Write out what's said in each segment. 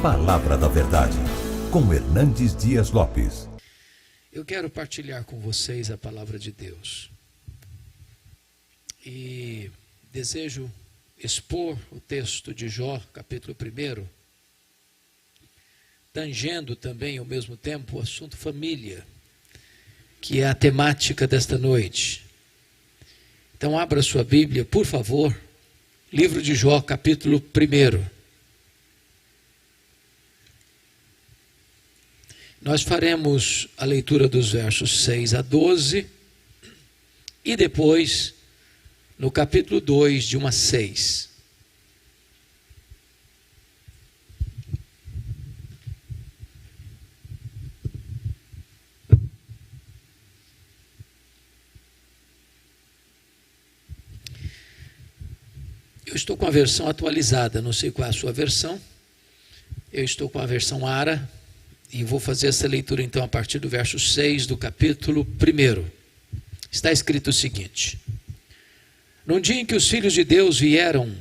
Palavra da Verdade, com Hernandes Dias Lopes. Eu quero partilhar com vocês a palavra de Deus. E desejo expor o texto de Jó, capítulo 1, tangendo também ao mesmo tempo o assunto família, que é a temática desta noite. Então abra sua Bíblia, por favor, livro de Jó, capítulo 1. Nós faremos a leitura dos versos 6 a 12 e depois no capítulo 2, de 1 a 6. Eu estou com a versão atualizada, não sei qual é a sua versão. Eu estou com a versão ARA. E vou fazer essa leitura então a partir do verso 6 do capítulo 1. Está escrito o seguinte: Num dia em que os filhos de Deus vieram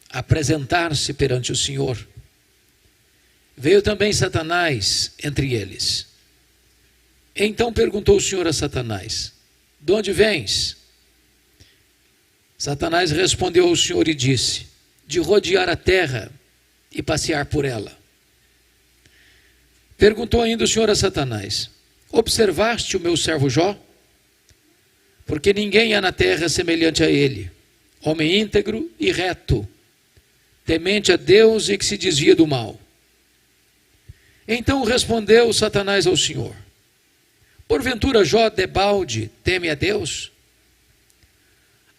apresentar-se perante o Senhor, veio também Satanás entre eles. Então perguntou o Senhor a Satanás: De onde vens? Satanás respondeu ao Senhor e disse: De rodear a terra e passear por ela. Perguntou ainda o Senhor a Satanás: Observaste o meu servo Jó? Porque ninguém há na terra semelhante a ele, homem íntegro e reto, temente a Deus e que se desvia do mal. Então respondeu Satanás ao Senhor: Porventura Jó debalde teme a Deus?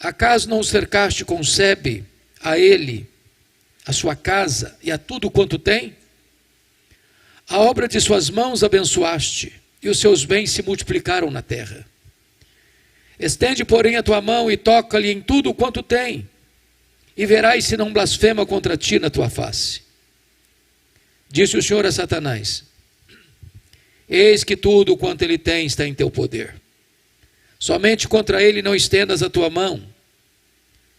Acaso não o cercaste com sebe a ele, a sua casa e a tudo quanto tem? A obra de suas mãos abençoaste, e os seus bens se multiplicaram na terra. Estende, porém, a tua mão e toca-lhe em tudo quanto tem, e verás se não blasfema contra ti na tua face. Disse o Senhor a Satanás: Eis que tudo quanto ele tem está em teu poder. Somente contra ele não estendas a tua mão.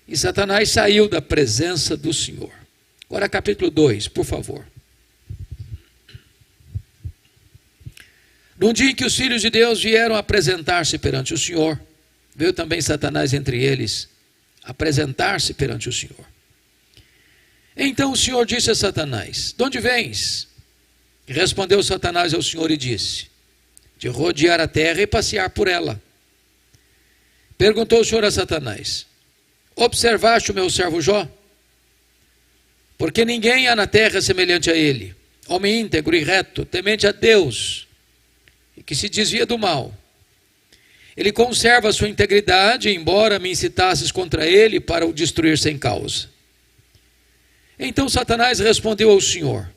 E Satanás saiu da presença do Senhor. Agora capítulo 2, por favor. Num dia em que os filhos de Deus vieram apresentar-se perante o Senhor, veio também Satanás entre eles, apresentar-se perante o Senhor. Então o Senhor disse a Satanás: De onde vens? E respondeu Satanás ao Senhor e disse: De rodear a terra e passear por ela. Perguntou o Senhor a Satanás: Observaste o meu servo Jó? Porque ninguém há na terra semelhante a ele, homem íntegro e reto, temente a Deus, e que se desvia do mal. Ele conserva a sua integridade, embora me incitasses contra ele para o destruir sem causa. Então Satanás respondeu ao Senhor: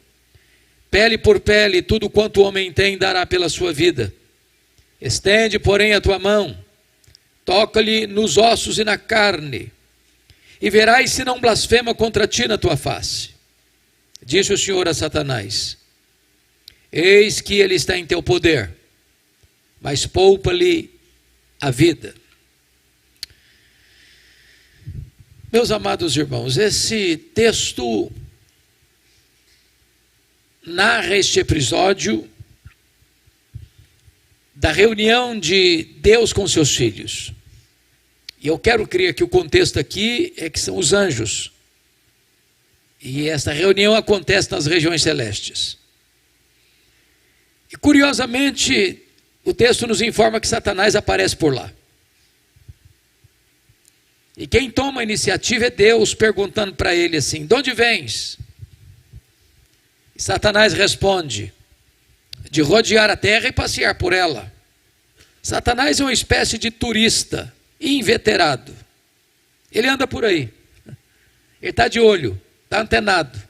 Pele por pele, tudo quanto o homem tem dará pela sua vida. Estende, porém, a tua mão, toca-lhe nos ossos e na carne, e verás se não blasfema contra ti na tua face. Disse o Senhor a Satanás: Eis que ele está em teu poder, mas poupa-lhe a vida. Meus amados irmãos, esse texto narra este episódio da reunião de Deus com seus filhos. E eu quero crer que o contexto aqui é que são os anjos. E esta reunião acontece nas regiões celestes. E curiosamente, o texto nos informa que Satanás aparece por lá. E quem toma a iniciativa é Deus, perguntando para ele assim: De onde vens? E Satanás responde: De rodear a terra e passear por ela. Satanás é uma espécie de turista inveterado. Ele anda por aí. Ele está de olho, está antenado.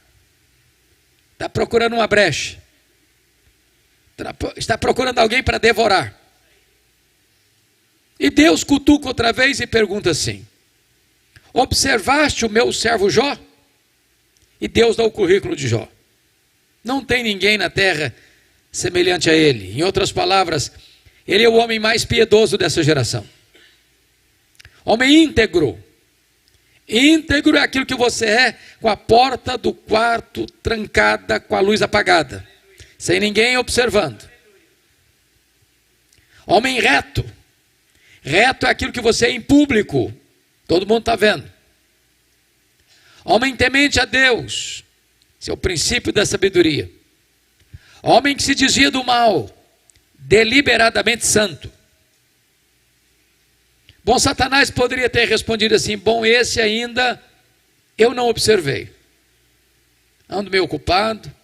Está procurando uma brecha. Está procurando alguém para devorar. E Deus cutuca outra vez e pergunta assim: Observaste o meu servo Jó? E Deus dá o currículo de Jó. Não tem ninguém na terra semelhante a ele. Em outras palavras, ele é o homem mais piedoso dessa geração. Homem íntegro. Íntegro é aquilo que você é, com a porta do quarto trancada, com a luz apagada, sem ninguém observando. Homem reto. Reto é aquilo que você é em público, todo mundo está vendo. Homem temente a Deus. Esse é o princípio da sabedoria. Homem que se desvia do mal, deliberadamente santo. Bom, Satanás poderia ter respondido assim: bom, esse ainda eu não observei. Ando meio ocupado,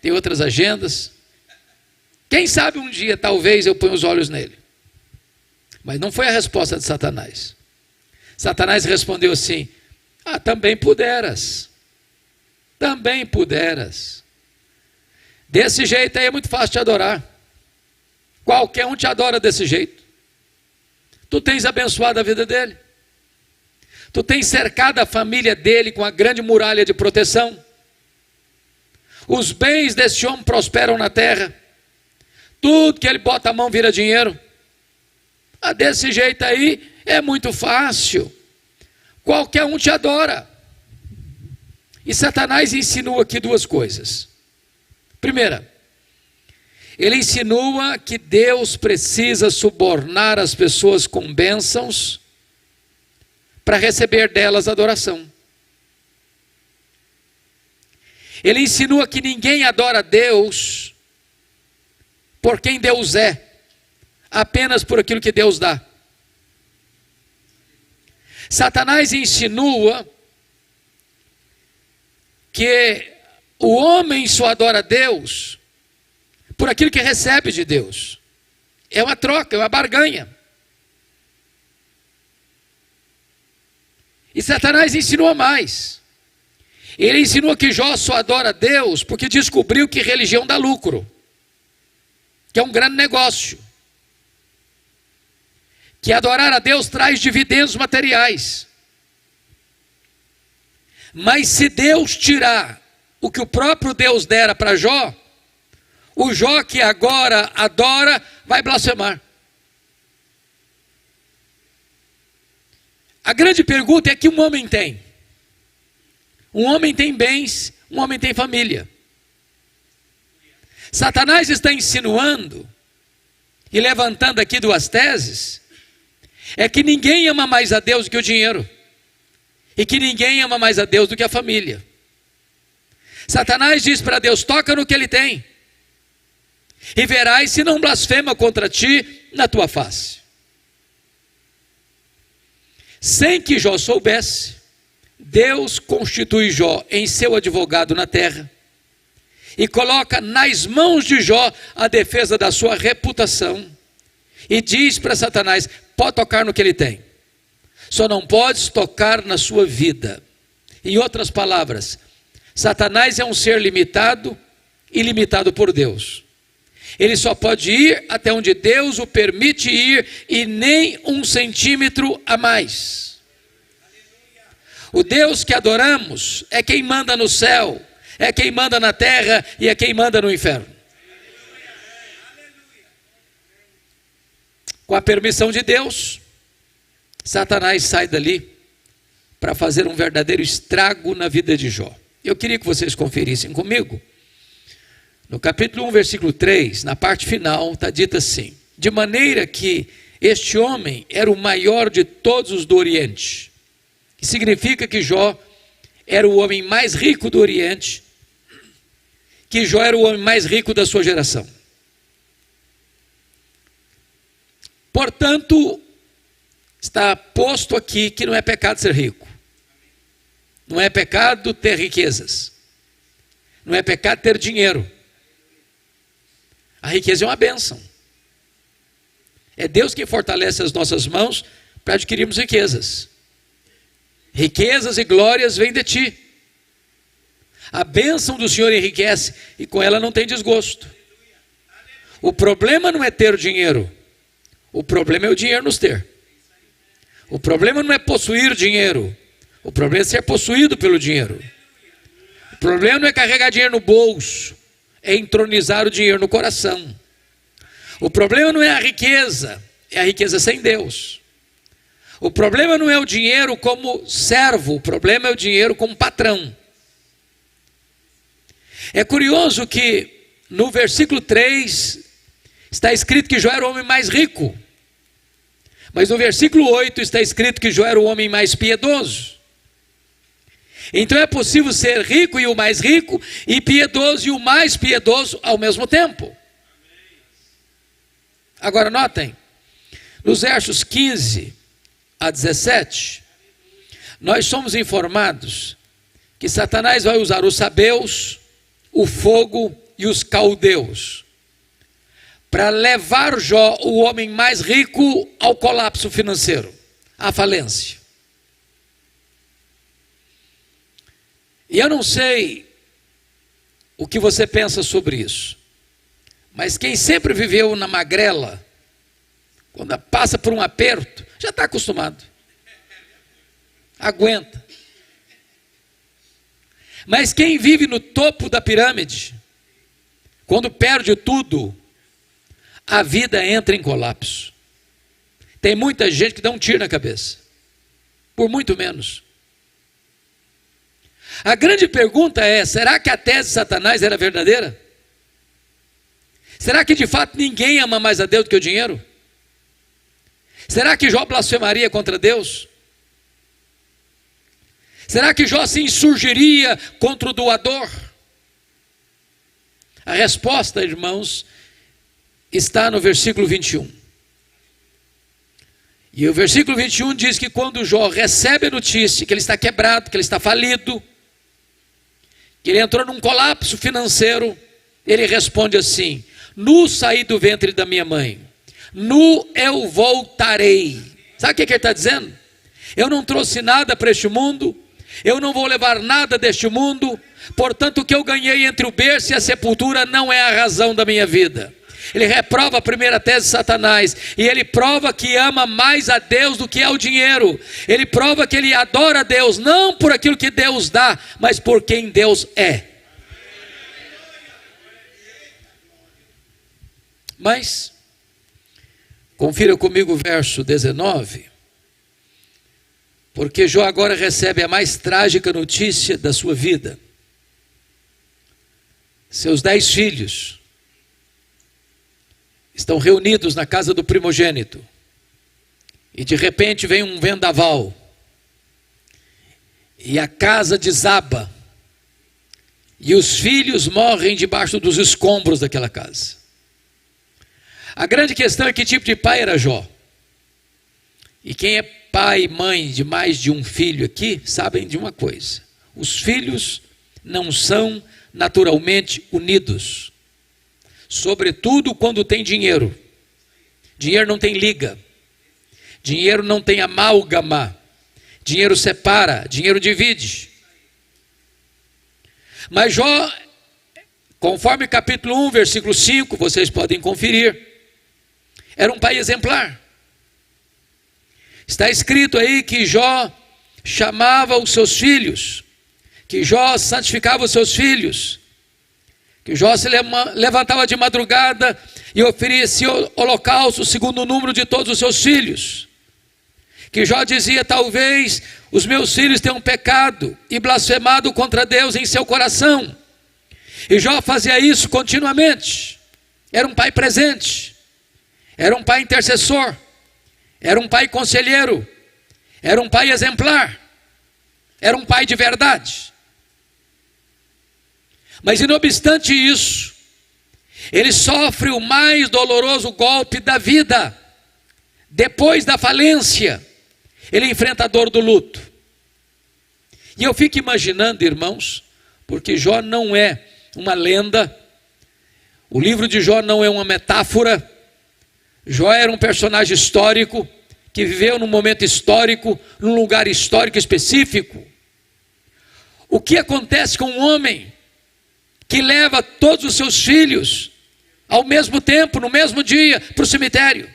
tem outras agendas. Quem sabe um dia, talvez, eu ponha os olhos nele. Mas não foi a resposta de Satanás. Satanás respondeu assim: ah, também puderas. Também puderas. Desse jeito aí é muito fácil te adorar. Qualquer um te adora desse jeito. Tu tens abençoado a vida dele. Tu tens cercado a família dele com a grande muralha de proteção. Os bens desse homem prosperam na terra. Tudo que ele bota a mão vira dinheiro. Ah, desse jeito aí é muito fácil. Qualquer um te adora. E Satanás insinua aqui duas coisas. Primeira, ele insinua que Deus precisa subornar as pessoas com bênçãos para receber delas adoração. Ele insinua que ninguém adora Deus por quem Deus é, apenas por aquilo que Deus dá. Satanás insinua que o homem só adora Deus por aquilo que recebe de Deus. É uma troca, é uma barganha. E Satanás insinua mais. Ele insinua que Jó só adora Deus porque descobriu que religião dá lucro, que é um grande negócio, que adorar a Deus traz dividendos materiais. Mas se Deus tirar o que o próprio Deus dera para Jó, o Jó que agora adora vai blasfemar. A grande pergunta é que um homem tem. Um homem tem bens, um homem tem família. Satanás está insinuando e levantando aqui duas teses, é que ninguém ama mais a Deus do que o dinheiro, e que ninguém ama mais a Deus do que a família. Satanás diz para Deus: toca no que ele tem, e verás se não blasfema contra ti na tua face. Sem que Jó soubesse, Deus constitui Jó em seu advogado na terra, e coloca nas mãos de Jó a defesa da sua reputação, e diz para Satanás: pode tocar no que ele tem, só não podes tocar na sua vida. Em outras palavras, Satanás é um ser limitado e limitado por Deus. Ele só pode ir até onde Deus o permite ir, e nem 1 centímetro a mais. O Deus que adoramos é quem manda no céu, é quem manda na terra e é quem manda no inferno. Com a permissão de Deus, Satanás sai dali para fazer um verdadeiro estrago na vida de Jó. Eu queria que vocês conferissem comigo. No capítulo 1, versículo 3, na parte final, está dito assim: de maneira que este homem era o maior de todos os do Oriente. Que significa que Jó era o homem mais rico do Oriente, que Jó era o homem mais rico da sua geração. Portanto, está posto aqui que não é pecado ser rico. Não é pecado ter riquezas. Não é pecado ter dinheiro. A riqueza é uma bênção. É Deus quem fortalece as nossas mãos para adquirirmos riquezas. Riquezas e glórias vêm de ti. A bênção do Senhor enriquece e com ela não tem desgosto. O problema não é ter o dinheiro. O problema é o dinheiro nos ter. O problema não é possuir dinheiro. O problema é ser possuído pelo dinheiro. O problema não é carregar dinheiro no bolso. É entronizar o dinheiro no coração. O problema não é a riqueza. É a riqueza sem Deus. O problema não é o dinheiro como servo, o problema é o dinheiro como patrão. É curioso que no versículo 3 está escrito que Jó era o homem mais rico. Mas no versículo 8 está escrito que Jó era o homem mais piedoso. Então é possível ser rico e o mais rico, e piedoso e o mais piedoso ao mesmo tempo. Agora notem, nos versos 15 a 17, nós somos informados que Satanás vai usar os sabeus, o fogo e os caldeus para levar Jó, o homem mais rico, ao colapso financeiro, à falência. E eu não sei o que você pensa sobre isso, mas quem sempre viveu na magrela, quando passa por um aperto, já está acostumado, aguenta. Mas quem vive no topo da pirâmide, quando perde tudo, a vida entra em colapso. Tem muita gente que dá um tiro na cabeça, por muito menos. A grande pergunta é, será que a tese de Satanás era verdadeira? Será que de fato ninguém ama mais a Deus do que o dinheiro? Será que Jó blasfemaria contra Deus? Será que Jó se insurgiria contra o doador? A resposta, irmãos, está no versículo 21. E o versículo 21 diz que quando Jó recebe a notícia que ele está quebrado, que ele está falido, que ele entrou num colapso financeiro, ele responde assim: nu saí do ventre da minha mãe, nu eu voltarei. Sabe o que ele está dizendo? Eu não trouxe nada para este mundo, eu não vou levar nada deste mundo, portanto o que eu ganhei entre o berço e a sepultura não é a razão da minha vida. Ele reprova a primeira tese de Satanás, e ele prova que ama mais a Deus do que ao dinheiro. Ele prova que ele adora a Deus, não por aquilo que Deus dá, mas por quem Deus é. Mas, confira comigo o verso 19, porque Jó agora recebe a mais trágica notícia da sua vida. Seus 10 filhos estão reunidos na casa do primogênito, e de repente vem um vendaval, e a casa desaba, e os filhos morrem debaixo dos escombros daquela casa. A grande questão é que tipo de pai era Jó. E quem é pai e mãe de mais de um filho aqui, sabem de uma coisa: os filhos não são naturalmente unidos, sobretudo quando tem dinheiro. Dinheiro não tem liga, dinheiro não tem amálgama, dinheiro separa, dinheiro divide. Mas Jó, conforme capítulo 1, versículo 5, vocês podem conferir, era um pai exemplar. Está escrito aí que Jó chamava os seus filhos, que Jó santificava os seus filhos, que Jó se levantava de madrugada e oferecia holocausto segundo o número de todos os seus filhos, que Jó dizia: talvez os meus filhos tenham pecado e blasfemado contra Deus em seu coração. E Jó fazia isso continuamente. Era um pai presente, era um pai intercessor, era um pai conselheiro, era um pai exemplar, era um pai de verdade. Mas não obstante isso, ele sofre o mais doloroso golpe da vida. Depois da falência, ele enfrenta a dor do luto. E eu fico imaginando, irmãos, porque Jó não é uma lenda, o livro de Jó não é uma metáfora. Jó era um personagem histórico, que viveu num momento histórico, num lugar histórico específico. O que acontece com um homem que leva todos os seus filhos ao mesmo tempo, no mesmo dia, para o cemitério?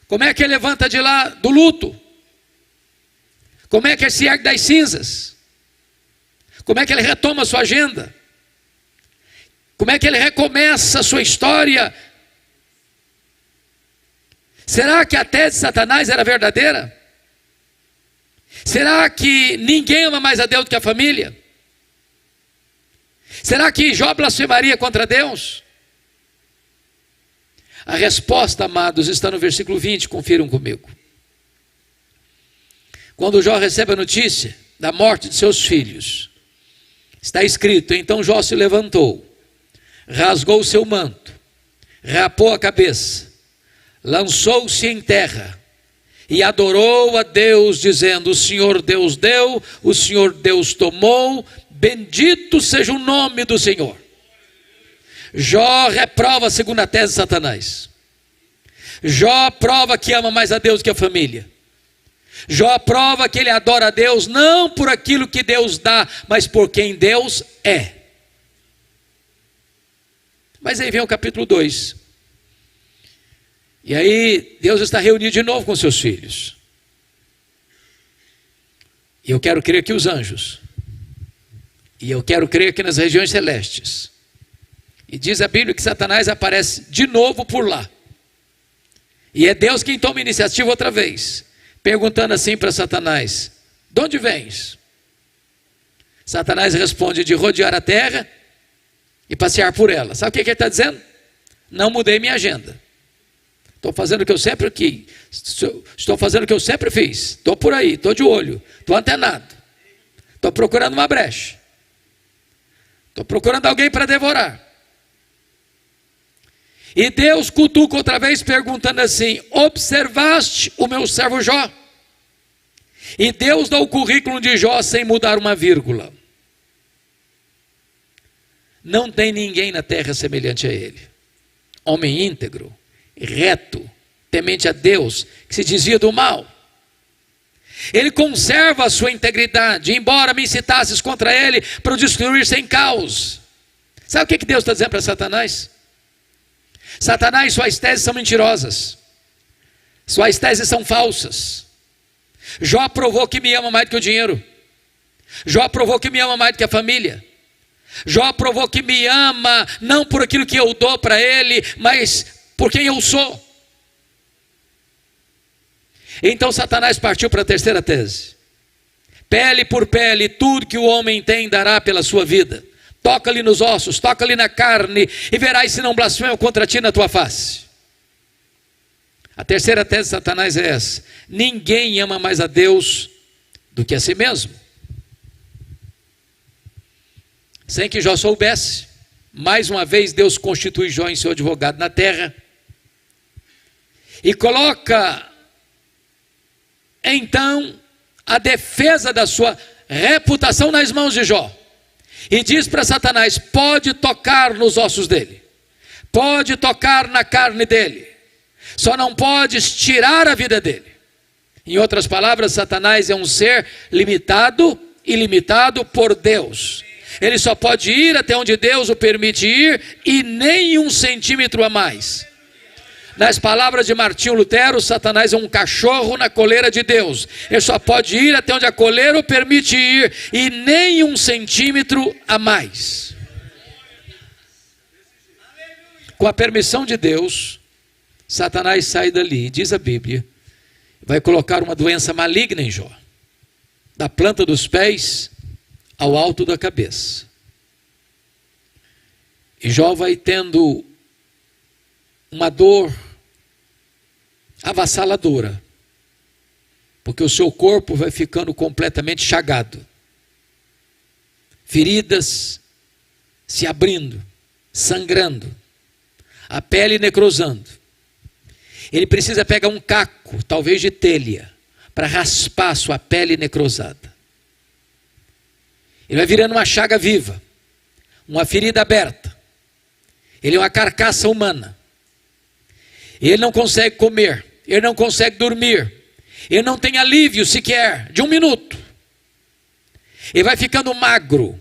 Como é que ele levanta de lá do luto? Como é que ele se ergue das cinzas? Como é que ele retoma a sua agenda? Como é que ele recomeça a sua história? Será que a tese de Satanás era verdadeira? Será que ninguém ama mais a Deus do que a família? Será que Jó blasfemaria contra Deus? A resposta, amados, está no versículo 20, confiram comigo. Quando Jó recebe a notícia da morte de seus filhos, está escrito: então Jó se levantou, rasgou o seu manto, rapou a cabeça, lançou-se em terra e adorou a Deus, dizendo: o Senhor Deus deu, o Senhor Deus tomou, bendito seja o nome do Senhor. Jó reprova a segunda tese de Satanás. Jó prova que ama mais a Deus que a família. Jó prova que ele adora a Deus não por aquilo que Deus dá, mas por quem Deus é. Mas aí vem o capítulo 2. E aí Deus está reunido de novo com seus filhos. E eu quero crer que os anjos. E eu quero crer que nas regiões celestes. E diz a Bíblia que Satanás aparece de novo por lá. E é Deus quem toma iniciativa outra vez, perguntando assim para Satanás: de onde vens? Satanás responde: de rodear a terra e passear por ela. Sabe o que ele está dizendo? Não mudei minha agenda. Estou fazendo o que eu sempre quis. Estou fazendo o que eu sempre fiz. Estou por aí, estou de olho, estou antenado. Estou procurando uma brecha. Estou procurando alguém para devorar. E Deus cutuca outra vez perguntando assim: observaste o meu servo Jó? E Deus dá o currículo de Jó sem mudar uma vírgula. Não tem ninguém na terra semelhante a ele. Homem íntegro, reto, temente a Deus, que se desvia do mal. Ele conserva a sua integridade, embora me incitasses contra ele para o destruir sem caos. Sabe o que Deus está dizendo para Satanás? Satanás, suas teses são mentirosas. Suas teses são falsas. Jó provou que me ama mais do que o dinheiro. Jó provou que me ama mais do que a família. Jó provou que me ama não por aquilo que eu dou para ele, mas por quem eu sou. Então Satanás partiu para a terceira tese. Pele por pele, tudo que o homem tem dará pela sua vida. Toca-lhe nos ossos, toca-lhe na carne, e verás se não blasfema contra ti na tua face. A terceira tese de Satanás é essa: ninguém ama mais a Deus do que a si mesmo. Sem que Jó soubesse, mais uma vez Deus constitui Jó em seu advogado na terra, e coloca então a defesa da sua reputação nas mãos de Jó. E diz para Satanás: pode tocar nos ossos dele, pode tocar na carne dele, só não podes tirar a vida dele. Em outras palavras, Satanás é um ser limitado e limitado por Deus. Ele só pode ir até onde Deus o permite ir, e nem 1 centímetro a mais. Nas palavras de Martinho Lutero, Satanás é um cachorro na coleira de Deus. Ele só pode ir até onde a coleira o permite ir, e nem 1 centímetro a mais. Com a permissão de Deus, Satanás sai dali, diz a Bíblia, vai colocar uma doença maligna em Jó, da planta dos pés ao alto da cabeça. E Jó vai tendo uma dor avassaladora, porque o seu corpo vai ficando completamente chagado, feridas se abrindo, sangrando, a pele necrosando. Ele precisa pegar um caco, talvez de telha, para raspar a sua pele necrosada. Ele vai virando uma chaga viva, uma ferida aberta. Ele é uma carcaça humana. Ele não consegue comer, ele não consegue dormir, ele não tem alívio sequer de 1 minuto. Ele vai ficando magro,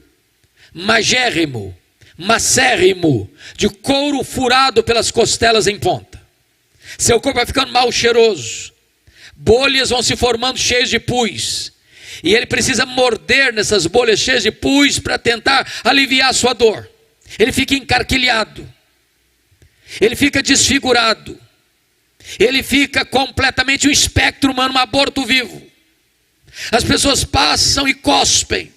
magérrimo, macérrimo, de couro furado pelas costelas em ponta. Seu corpo vai ficando mal cheiroso, bolhas vão se formando cheias de pus, e ele precisa morder nessas bolhas cheias de pus para tentar aliviar a sua dor. Ele fica encarquilhado, ele fica desfigurado, Ele fica completamente um espectro humano, um aborto vivo. As pessoas passam e cospem,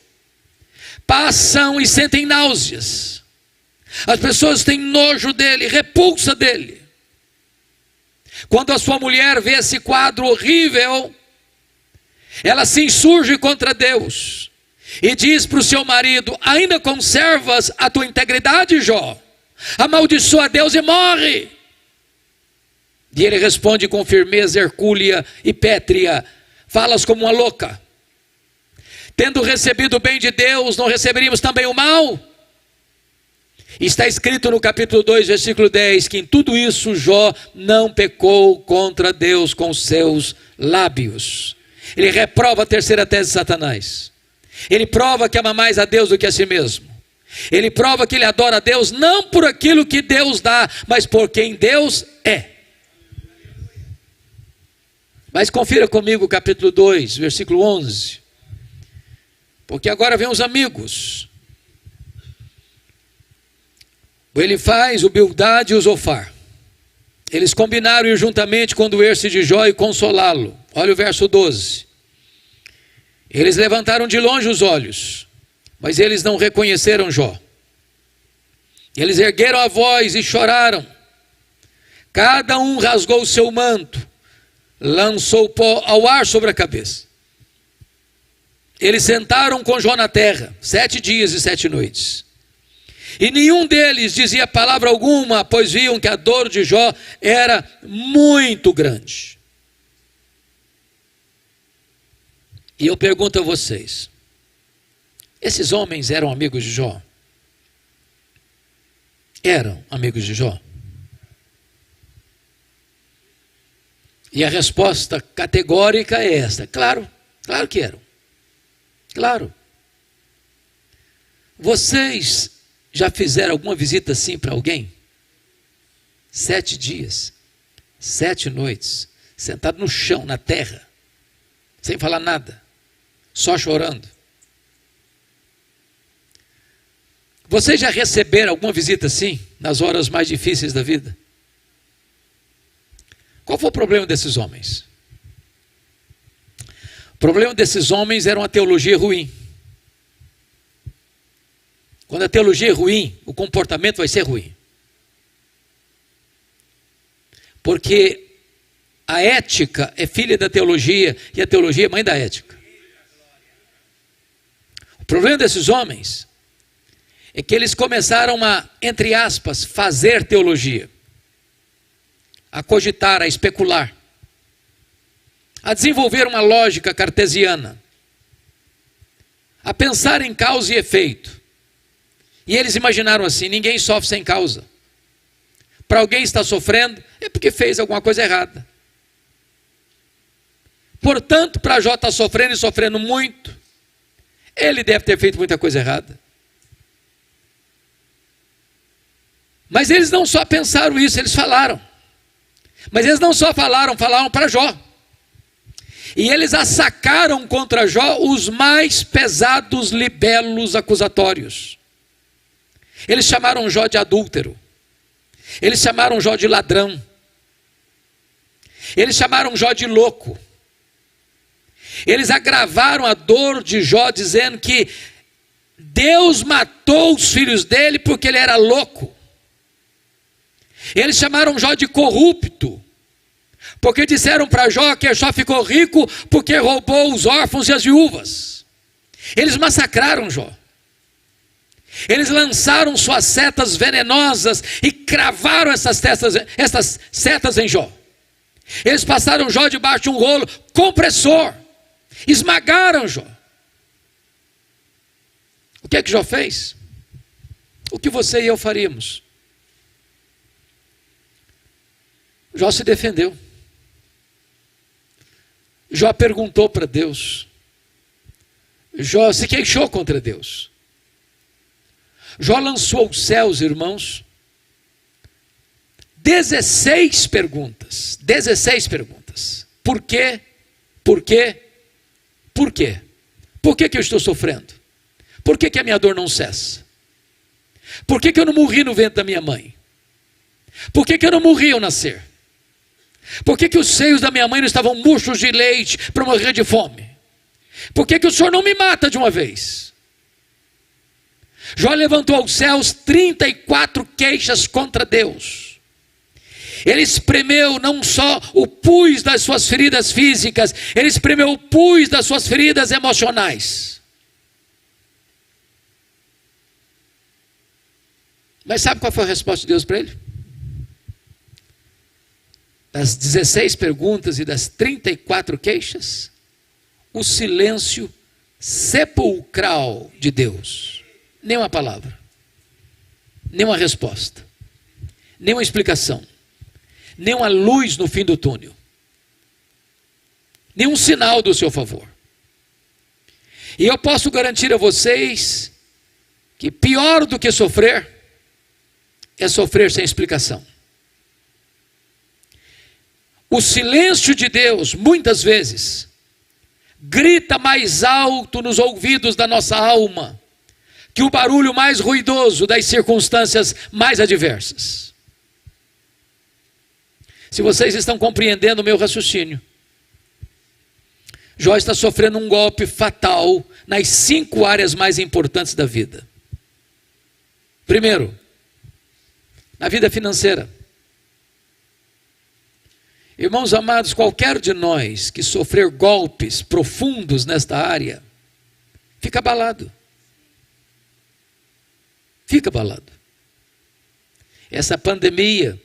passam e sentem náuseas. As pessoas têm nojo dele, repulsa dele. Quando a sua mulher vê esse quadro horrível, ela se insurge contra Deus e diz para o seu marido: ainda conservas a tua integridade, Jó? Amaldiçoa Deus e morre. E ele responde com firmeza hercúlea e pétrea: falas como uma louca. Tendo recebido o bem de Deus, não receberíamos também o mal? Está escrito no capítulo 2, versículo 10, que em tudo isso Jó não pecou contra Deus com seus lábios. Ele reprova a terceira tese de Satanás. Ele prova que ama mais a Deus do que a si mesmo. Ele prova que ele adora a Deus não por aquilo que Deus dá, mas por quem Deus é. Mas confira comigo o capítulo 2, versículo 11. Porque agora vem os amigos. O Elifaz, o Bildade e o Zofar. Eles combinaram ir juntamente condoer-se de Jó e consolá-lo. Olha o verso 12. Eles levantaram de longe os olhos, mas eles não reconheceram Jó. Eles ergueram a voz e choraram. Cada um rasgou o seu manto, lançou pó ao ar sobre a cabeça. Eles sentaram com Jó na terra, 7 dias e 7 noites. E nenhum deles dizia palavra alguma, pois viam que a dor de Jó era muito grande. E eu pergunto a vocês: esses homens eram amigos de Jó? Eram amigos de Jó? E a resposta categórica é esta: claro, claro que eram. Claro. Vocês já fizeram alguma visita assim para alguém? 7 dias, 7 noites, sentado no chão, na terra, sem falar nada, só chorando. Vocês já receberam alguma visita assim, nas horas mais difíceis da vida? Qual foi o problema desses homens? O problema desses homens era uma teologia ruim. Quando a teologia é ruim, o comportamento vai ser ruim. Porque a ética é filha da teologia e a teologia é mãe da ética. O problema desses homens é que eles começaram a, entre aspas, fazer teologia, a cogitar, a especular, a desenvolver uma lógica cartesiana, a pensar em causa e efeito. E eles imaginaram assim: ninguém sofre sem causa. Para alguém estar sofrendo, é porque fez alguma coisa errada. Portanto, para Jó estar sofrendo e sofrendo muito, ele deve ter feito muita coisa errada. Mas eles não só pensaram isso, eles falaram. Mas eles não só falaram para Jó. E eles assacaram contra Jó os mais pesados libelos acusatórios. Eles chamaram Jó de adúltero. Eles chamaram Jó de ladrão. Eles chamaram Jó de louco. Eles agravaram a dor de Jó, dizendo que Deus matou os filhos dele porque ele era louco. Eles chamaram Jó de corrupto, porque disseram para Jó que Jó ficou rico porque roubou os órfãos e as viúvas. Eles massacraram Jó. Eles lançaram suas setas venenosas e cravaram essas setas em Jó. Eles passaram Jó debaixo de um rolo compressor, esmagaram Jó. O que é que Jó fez? O que você e eu faríamos? Jó se defendeu. Jó perguntou para Deus. Jó se queixou contra Deus. Jó lançou aos céus, irmãos, 16 perguntas. 16 perguntas. Por quê? Por quê? Por quê? Por que eu estou sofrendo? Por que a minha dor não cessa? Por que eu não morri no ventre da minha mãe? Por que eu não morri ao nascer? Por que os seios da minha mãe não estavam murchos de leite para morrer de fome? Por que o Senhor não me mata de uma vez? Jó levantou aos céus 34 queixas contra Deus. Ele espremeu não só o pus das suas feridas físicas, ele espremeu o pus das suas feridas emocionais. Mas sabe qual foi a resposta de Deus para ele? Das 16 perguntas e das 34 queixas, o silêncio sepulcral de Deus. Nem uma palavra, nem uma resposta, nem uma explicação, nem uma luz no fim do túnel, nem um sinal do seu favor. E eu posso garantir a vocês que pior do que sofrer é sofrer sem explicação. O silêncio de Deus, muitas vezes, grita mais alto nos ouvidos da nossa alma que o barulho mais ruidoso das circunstâncias mais adversas. Se vocês estão compreendendo o meu raciocínio, Jó está sofrendo um golpe fatal nas 5 áreas mais importantes da vida. Primeiro, na vida financeira. Irmãos amados, qualquer de nós que sofrer golpes profundos nesta área, fica abalado. Fica abalado. Essa pandemia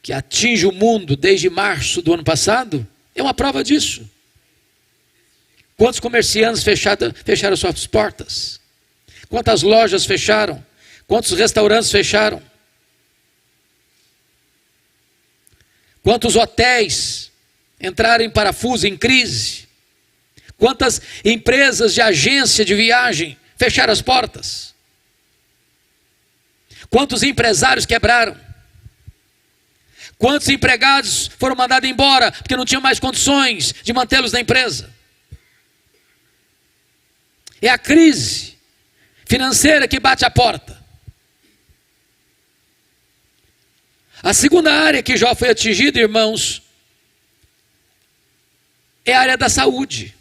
que atinge o mundo desde março do ano passado, é uma prova disso. Quantos comerciantes fecharam suas portas? Quantas lojas fecharam? Quantos restaurantes fecharam? Quantos hotéis entraram em parafuso, em crise? Quantas empresas de agência de viagem fecharam as portas? Quantos empresários quebraram? Quantos empregados foram mandados embora porque não tinham mais condições de mantê-los na empresa? É a crise financeira que bate a porta. A segunda área que Jó foi atingido, irmãos, é a área da saúde.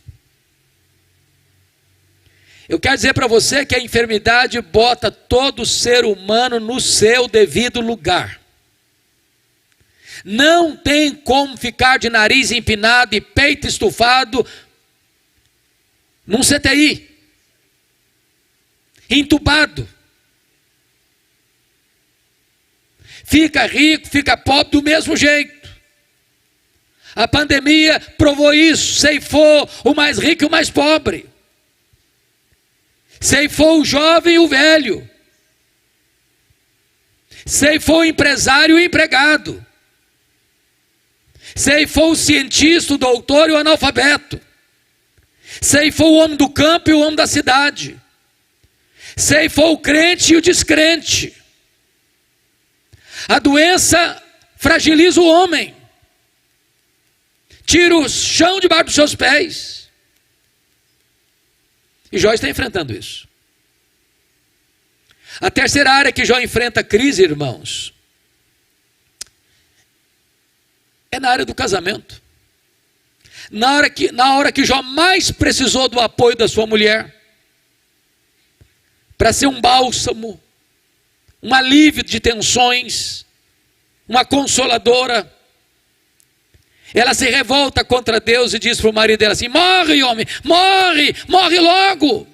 Eu quero dizer para você que a enfermidade bota todo ser humano no seu devido lugar. Não tem como ficar de nariz empinado e peito estufado num CTI, entubado. Fica rico, fica pobre do mesmo jeito. A pandemia provou isso, ceifou o mais rico e o mais pobre. Ceifou o jovem e o velho. Ceifou o empresário e o empregado. Ceifou o cientista, o doutor e o analfabeto. Ceifou o homem do campo e o homem da cidade. Ceifou o crente e o descrente. A doença fragiliza o homem. Tira o chão debaixo dos seus pés. E Jó está enfrentando isso. A terceira área que Jó enfrenta crise, irmãos, é na área do casamento. Na hora que Jó mais precisou do apoio da sua mulher, para ser um bálsamo, um alívio de tensões, uma consoladora, ela se revolta contra Deus e diz para o marido dela assim: morre, homem, morre, morre logo.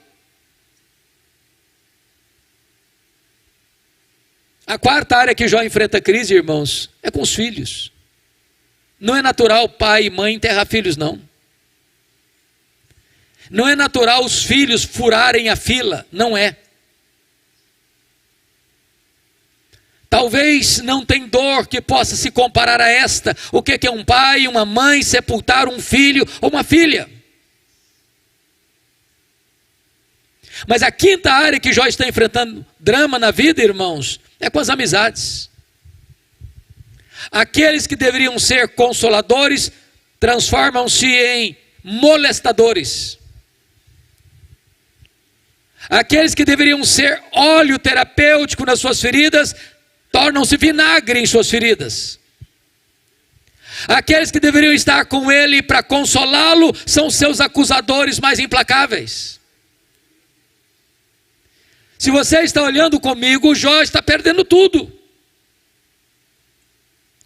A quarta área que Jó enfrenta crise, irmãos, é com os filhos. Não é natural pai e mãe enterrar filhos, não. Não é natural os filhos furarem a fila, não é. Talvez não tenha dor que possa se comparar a esta. O que é um pai e uma mãe sepultar um filho ou uma filha? Mas a quinta área que Jó está enfrentando drama na vida, irmãos, é com as amizades. Aqueles que deveriam ser consoladores transformam-se em molestadores. Aqueles que deveriam ser óleo terapêutico nas suas feridas tornam-se vinagre em suas feridas. Aqueles que deveriam estar com ele para consolá-lo são seus acusadores mais implacáveis. Se você está olhando comigo, Jó está perdendo tudo.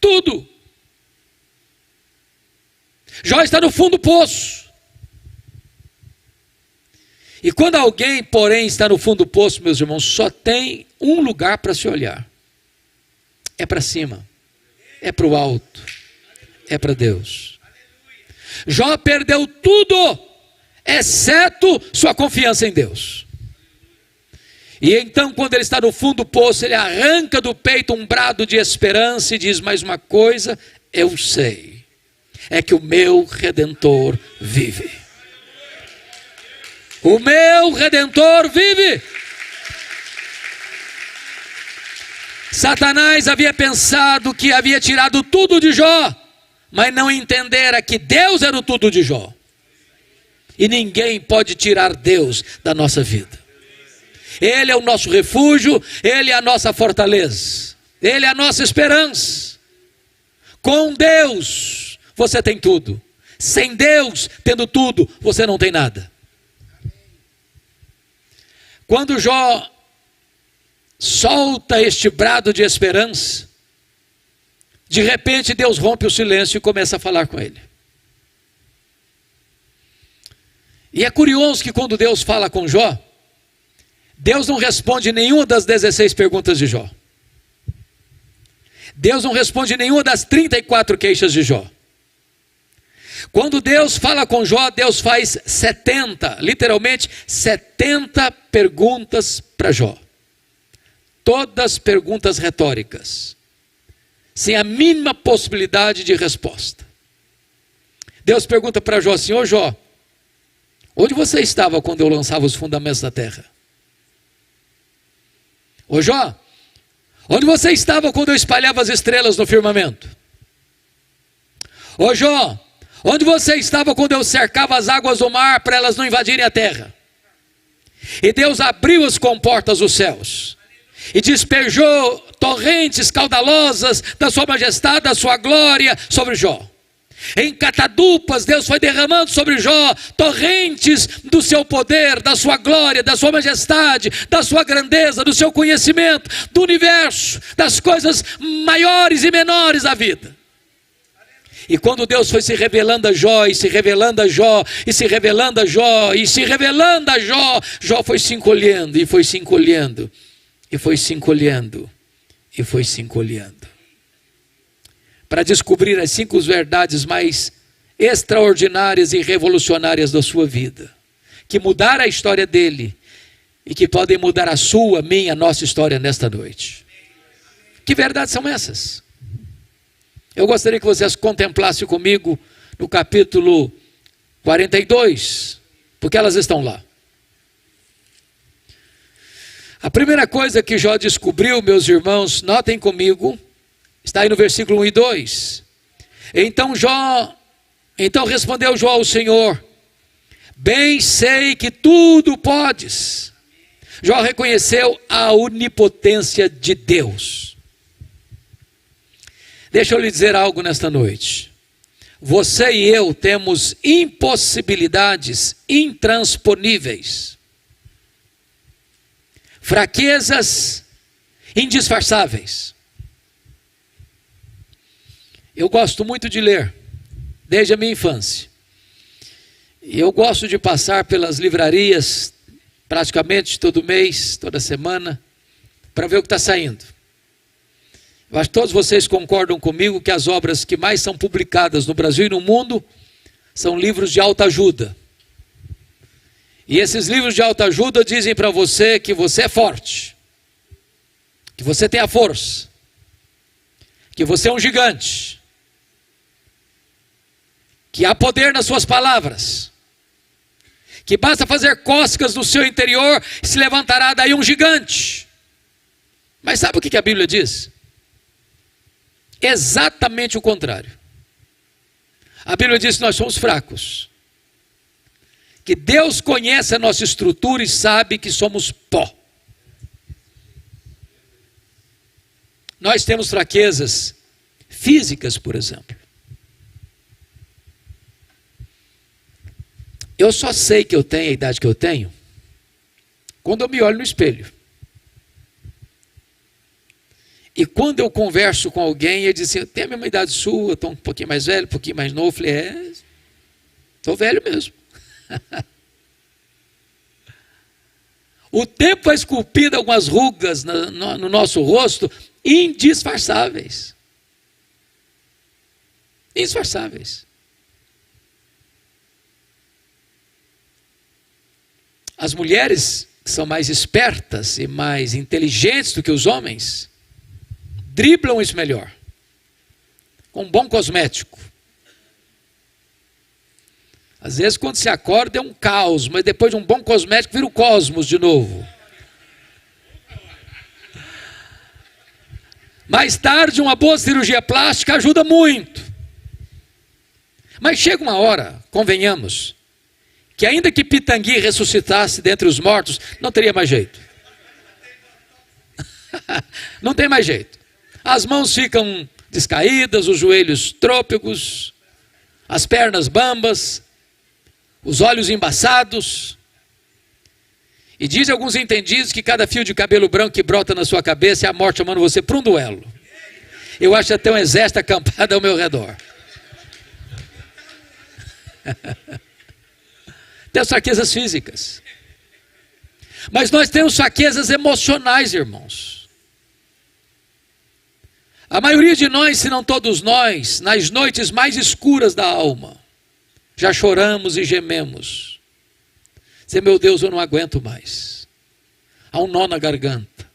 Tudo. Jó está no fundo do poço. E quando alguém, porém, está no fundo do poço, meus irmãos, só tem um lugar para se olhar. É para cima. É para o alto. É para Deus. Jó perdeu tudo, exceto sua confiança em Deus. E então, quando ele está no fundo do poço, ele arranca do peito um brado de esperança e diz: mais uma coisa eu sei, é que o meu Redentor vive. O meu Redentor vive. Satanás havia pensado que havia tirado tudo de Jó, mas não entendera que Deus era o tudo de Jó. E ninguém pode tirar Deus da nossa vida. Ele é o nosso refúgio, Ele é a nossa fortaleza, Ele é a nossa esperança. Com Deus você tem tudo. Sem Deus, tendo tudo, você não tem nada. Quando Jó solta este brado de esperança, de repente Deus rompe o silêncio e começa a falar com ele. E é curioso que quando Deus fala com Jó, Deus não responde nenhuma das 16 perguntas de Jó. Deus não responde nenhuma das 34 queixas de Jó. Quando Deus fala com Jó, Deus faz 70, literalmente 70 perguntas para Jó. Todas perguntas retóricas, sem a mínima possibilidade de resposta. Deus pergunta para Jó assim: ô Jó, onde você estava quando eu lançava os fundamentos da terra? Ô Jó, onde você estava quando eu espalhava as estrelas no firmamento? Ô Jó, onde você estava quando eu cercava as águas do mar para elas não invadirem a terra? E Deus abriu as comportas dos céus e despejou torrentes caudalosas da sua majestade, da sua glória sobre Jó. Em catadupas Deus foi derramando sobre Jó torrentes do seu poder, da sua glória, da sua majestade, da sua grandeza, do seu conhecimento, do universo, das coisas maiores e menores da vida. E quando Deus foi se revelando a Jó, e se revelando a Jó, e se revelando a Jó, e se revelando a Jó, Jó foi se encolhendo, e foi se encolhendo, e foi se encolhendo, e foi se encolhendo, para descobrir as 5 verdades mais extraordinárias e revolucionárias da sua vida, que mudaram a história dele, e que podem mudar a sua, a minha, a nossa história nesta noite. Que verdades são essas? Eu gostaria que vocês contemplassem comigo no capítulo 42, porque elas estão lá. A primeira coisa que Jó descobriu, meus irmãos, notem comigo, está aí no versículo 1 e 2. Então respondeu Jó ao Senhor: bem sei que tudo podes. Jó reconheceu a onipotência de Deus. Deixa eu lhe dizer algo nesta noite. Você e eu temos impossibilidades intransponíveis, fraquezas indisfarçáveis. Eu gosto muito de ler, desde a minha infância. E eu gosto de passar pelas livrarias, praticamente todo mês, toda semana, para ver o que está saindo. Eu acho que todos vocês concordam comigo que as obras que mais são publicadas no Brasil e no mundo são livros de autoajuda. E esses livros de autoajuda dizem para você que você é forte, que você tem a força, que você é um gigante, que há poder nas suas palavras, que basta fazer cócegas no seu interior e se levantará daí um gigante. Mas sabe o que a Bíblia diz? Exatamente o contrário. A Bíblia diz que nós somos fracos, que Deus conhece a nossa estrutura e sabe que somos pó. Nós temos fraquezas físicas, por exemplo. Eu só sei que eu tenho a idade que eu tenho quando eu me olho no espelho. E quando eu converso com alguém, ele diz assim, eu tenho a mesma idade sua, estou um pouquinho mais velho, um pouquinho mais novo. Eu falei, estou velho mesmo. O tempo vai esculpindo algumas rugas no nosso rosto, indisfarçáveis. Indisfarçáveis. As mulheres que são mais espertas e mais inteligentes do que os homens, driblam isso melhor. Com um bom cosmético. Às vezes quando se acorda é um caos, mas depois de um bom cosmético vira o cosmos de novo. Mais tarde uma boa cirurgia plástica ajuda muito. Mas chega uma hora, convenhamos, que ainda que Pitangui ressuscitasse dentre os mortos, não teria mais jeito. Não tem mais jeito. As mãos ficam descaídas, os joelhos trôpegos, as pernas bambas, os olhos embaçados. E dizem alguns entendidos que cada fio de cabelo branco que brota na sua cabeça é a morte chamando você para um duelo. Eu acho até um exército acampado ao meu redor. Temos fraquezas físicas. Mas nós temos fraquezas emocionais, irmãos. A maioria de nós, se não todos nós, nas noites mais escuras da alma, já choramos e gememos. Dizer, meu Deus, eu não aguento mais. Há um nó na garganta,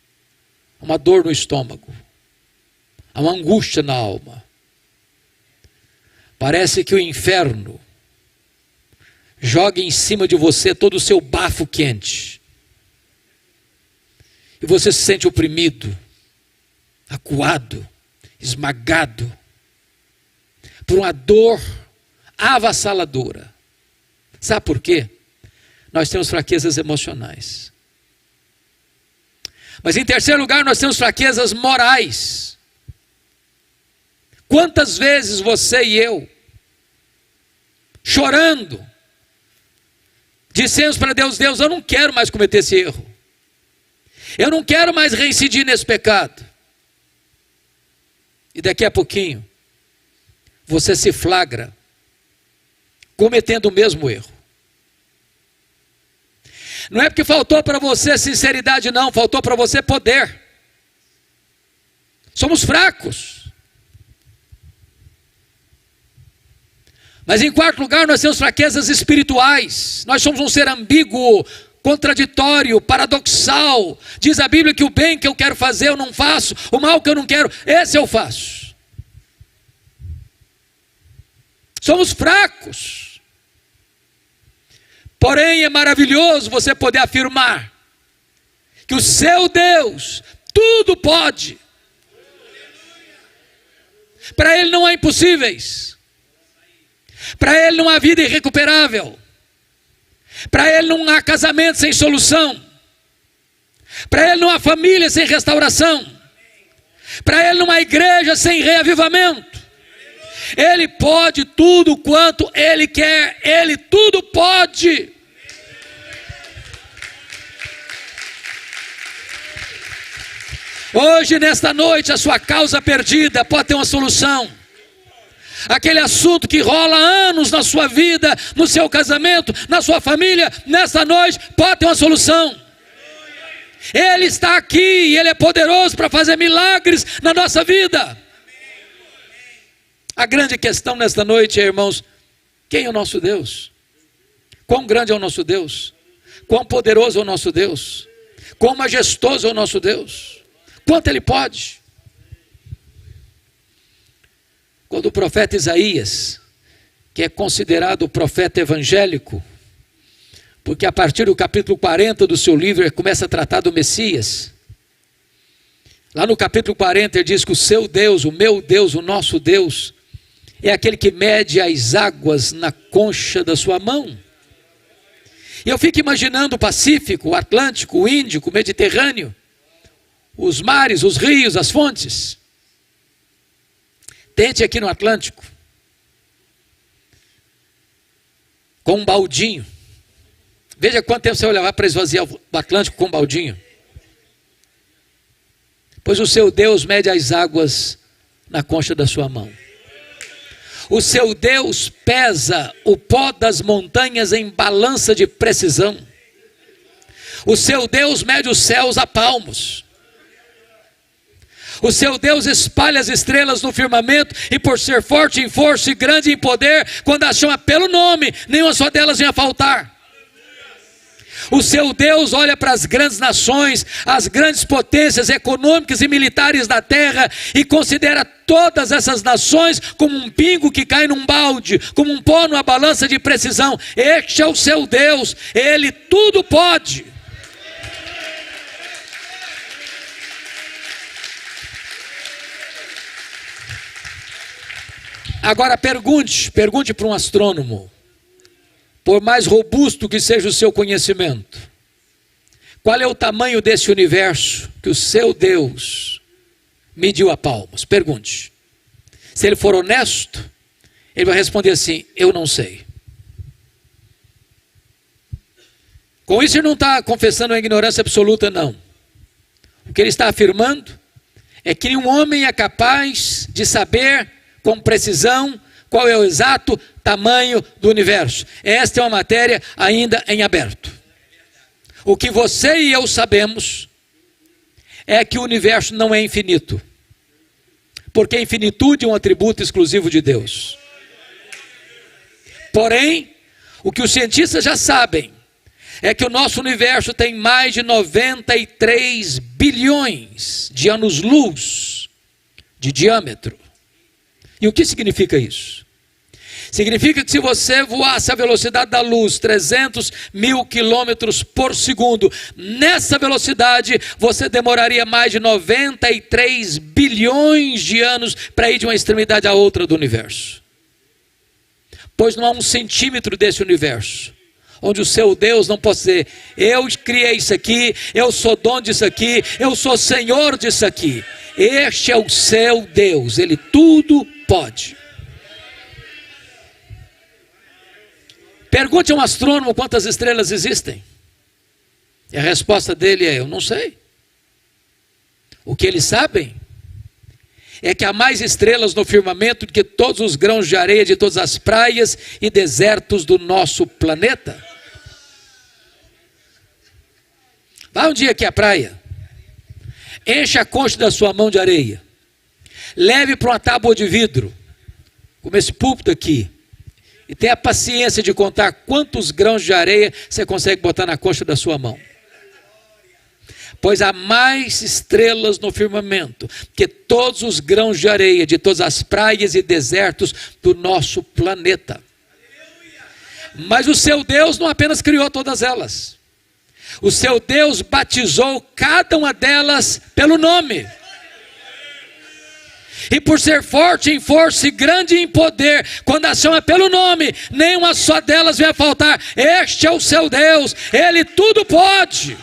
uma dor no estômago, há uma angústia na alma. Parece que o inferno joga em cima de você todo o seu bafo quente. E você se sente oprimido, acuado, esmagado, por uma dor avassaladora. Sabe por quê? Nós temos fraquezas emocionais. Mas em terceiro lugar, nós temos fraquezas morais. Quantas vezes você e eu, chorando, dissemos para Deus, Deus, eu não quero mais cometer esse erro. Eu não quero mais reincidir nesse pecado. E daqui a pouquinho, você se flagra cometendo o mesmo erro. Não é porque faltou para você sinceridade, não. Faltou para você poder. Somos fracos. Mas em quarto lugar, nós temos fraquezas espirituais. Nós somos um ser ambíguo, contraditório, paradoxal. Diz a Bíblia que o bem que eu quero fazer eu não faço, o mal que eu não quero, esse eu faço. Somos fracos. Porém é maravilhoso você poder afirmar que o seu Deus tudo pode. Para Ele não há impossíveis. Para Ele não há vida irrecuperável. Para Ele não há casamento sem solução. Para Ele não há família sem restauração. Para Ele não há igreja sem reavivamento. Ele pode tudo quanto Ele quer. Ele tudo pode. Hoje, nesta noite, a sua causa perdida pode ter uma solução. Aquele assunto que rola anos na sua vida, no seu casamento, na sua família, nesta noite pode ter uma solução. Ele está aqui e Ele é poderoso para fazer milagres na nossa vida. A grande questão nesta noite é, irmãos, quem é o nosso Deus? Quão grande é o nosso Deus? Quão poderoso é o nosso Deus? Quão majestoso é o nosso Deus? Quanto Ele pode? Quando o profeta Isaías, que é considerado o profeta evangélico, porque a partir do capítulo 40 do seu livro ele começa a tratar do Messias. Lá no capítulo 40 ele diz que o seu Deus, o meu Deus, o nosso Deus, é aquele que mede as águas na concha da sua mão. E eu fico imaginando o Pacífico, o Atlântico, o Índico, o Mediterrâneo, os mares, os rios, as fontes. Tente aqui no Atlântico, com um baldinho, Veja quanto tempo você vai levar para esvaziar o Atlântico com um baldinho. Pois o seu Deus mede as águas na concha da sua mão. O seu Deus pesa o pó das montanhas em balança de precisão. O seu Deus mede os céus a palmos. O seu Deus espalha as estrelas no firmamento, e por ser forte em força e grande em poder, quando as chama pelo nome, nenhuma só delas vem a faltar. O seu Deus olha para as grandes nações, as grandes potências econômicas e militares da terra, e considera todas essas nações como um pingo que cai num balde, como um pó numa balança de precisão. Este é o seu Deus, Ele tudo pode. Agora pergunte para um astrônomo, por mais robusto que seja o seu conhecimento, qual é o tamanho desse universo que o seu Deus mediu a palmos? Pergunte. Se ele for honesto, ele vai responder assim: eu não sei. Com isso ele não está confessando uma ignorância absoluta, não. O que ele está afirmando é que nenhum homem é capaz de saber com precisão qual é o exato tamanho do universo. Esta é uma matéria ainda em aberto. O que você e eu sabemos é que o universo não é infinito, porque a infinitude é um atributo exclusivo de Deus. Porém, o que os cientistas já sabem é que o nosso universo tem mais de 93 bilhões de anos-luz de diâmetro. E o que significa isso? Significa que se você voasse a velocidade da luz, 300 mil quilômetros por segundo, nessa velocidade você demoraria mais de 93 bilhões de anos para ir de uma extremidade à outra do universo. Pois não há um centímetro desse universo onde o seu Deus não possa dizer: eu criei isso aqui, eu sou dono disso aqui, eu sou senhor disso aqui. Este é o seu Deus, Ele tudo pode. Pergunte a um astrônomo quantas estrelas existem. E a resposta dele é: eu não sei. O que eles sabem é que há mais estrelas no firmamento do que todos os grãos de areia de todas as praias e desertos do nosso planeta. Vá um dia aqui à praia, encha a concha da sua mão de areia, leve para uma tábua de vidro, como esse púlpito aqui, e tenha a paciência de contar quantos grãos de areia você consegue botar na concha da sua mão. Pois há mais estrelas no firmamento que todos os grãos de areia de todas as praias e desertos do nosso planeta. Mas o seu Deus não apenas criou todas elas. O seu Deus batizou cada uma delas pelo nome. E por ser forte em força e grande em poder, quando a chama pelo nome, nenhuma só delas vai faltar. Este é o seu Deus, Ele tudo pode.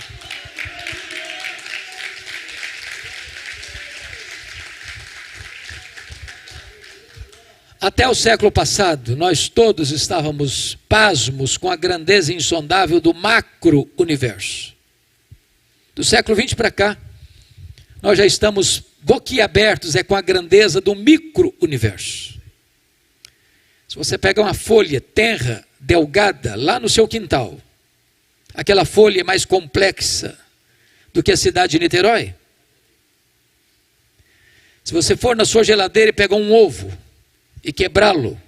Até o século passado, nós todos estávamos pasmos com a grandeza insondável do macro-universo. Do século XX para cá, nós já estamos boquiabertos com a grandeza do micro-universo. Se você pega uma folha tenra, delgada, lá no seu quintal, aquela folha é mais complexa do que a cidade de Niterói. Se você for na sua geladeira e pegar um ovo e quebrá-lo,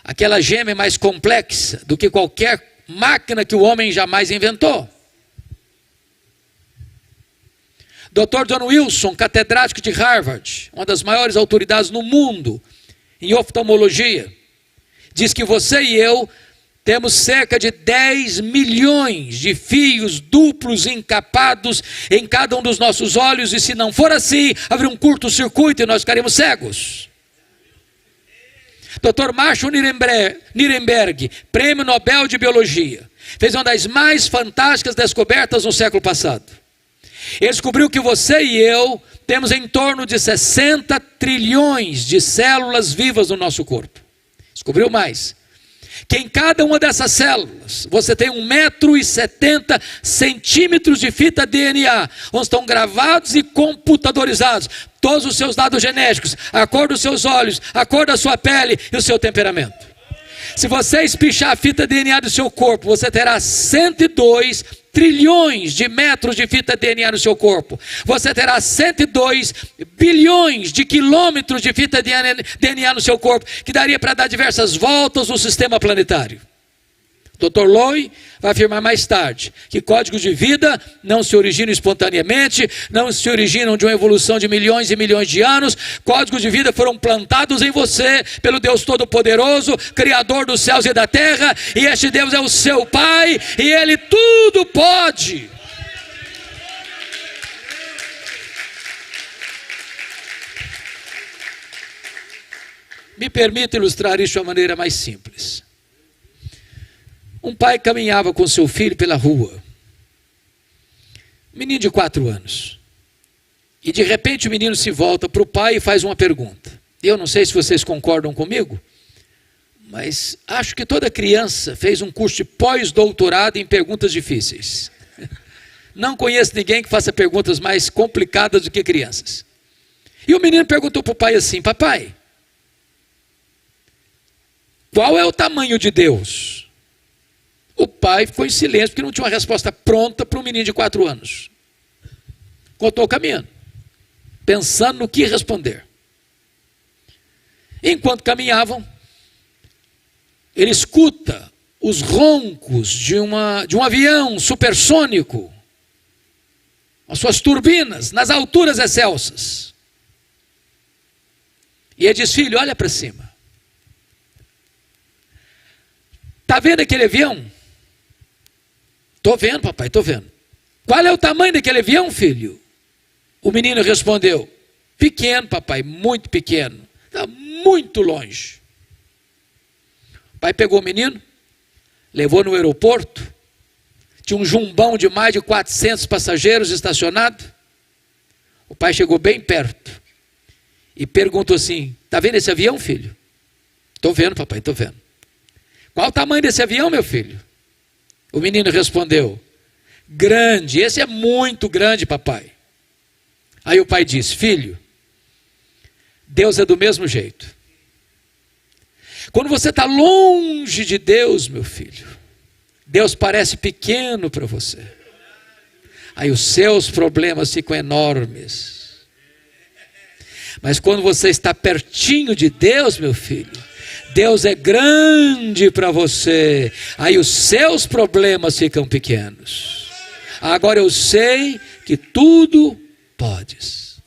aquela gema é mais complexa do que qualquer máquina que o homem jamais inventou. Dr. John Wilson, catedrático de Harvard, uma das maiores autoridades no mundo em oftalmologia, diz que você e eu temos cerca de 10 milhões de fios duplos encapados em cada um dos nossos olhos, e se não for assim, haverá um curto-circuito e nós ficaremos cegos. Dr. Marshall Nirenberg, prêmio Nobel de Biologia, fez uma das mais fantásticas descobertas no século passado. Ele descobriu que você e eu temos em torno de 60 trilhões de células vivas no nosso corpo. Descobriu mais. que em cada uma dessas células você tem 1,70 m de fita DNA, onde estão gravados e computadorizados todos os seus dados genéticos, a cor dos seus olhos, a cor da sua pele e o seu temperamento. Se você espichar a fita DNA do seu corpo, você terá 102 trilhões de metros de fita DNA no seu corpo. Você terá 102 bilhões de quilômetros de fita DNA no seu corpo, que daria para dar diversas voltas no sistema planetário. Dr. Loy vai afirmar mais tarde que códigos de vida não se originam espontaneamente, não se originam de uma evolução de milhões e milhões de anos. Códigos de vida foram plantados em você pelo Deus Todo-Poderoso, Criador dos céus e da terra, e este Deus é o seu Pai, e Ele tudo pode. Me permita ilustrar isso de uma maneira mais simples. Um pai caminhava com seu filho pela rua, menino de 4 anos, e de repente o menino se volta para o pai e faz uma pergunta. Eu não sei se vocês concordam comigo, mas acho que toda criança fez um curso de pós-doutorado em perguntas difíceis. Não conheço ninguém que faça perguntas mais complicadas do que crianças. E o menino perguntou para o pai assim: papai, qual é o tamanho de Deus? O pai ficou em silêncio, porque não tinha uma resposta pronta para um menino de 4 anos. Continuou caminhando, pensando no que responder. Enquanto caminhavam, ele escuta os roncos de um avião supersônico, as suas turbinas nas alturas excelsas. E ele diz: filho, olha para cima. Está vendo aquele avião? Estou vendo, papai, estou vendo. Qual é o tamanho daquele avião, filho? O menino respondeu: pequeno, papai, muito pequeno. Está muito longe. O pai pegou o menino, levou no aeroporto. Tinha um jumbão de mais de 400 passageiros estacionado. O pai chegou bem perto e perguntou assim: está vendo esse avião, filho? Estou vendo, papai, estou vendo. Qual o tamanho desse avião, meu filho? O menino respondeu: grande, esse é muito grande, papai. Aí o pai disse: filho, Deus é do mesmo jeito. Quando você está longe de Deus, meu filho, Deus parece pequeno para você. Aí os seus problemas ficam enormes. Mas quando você está pertinho de Deus, meu filho, Deus é grande para você. Aí os seus problemas ficam pequenos. Agora eu sei que tudo podes.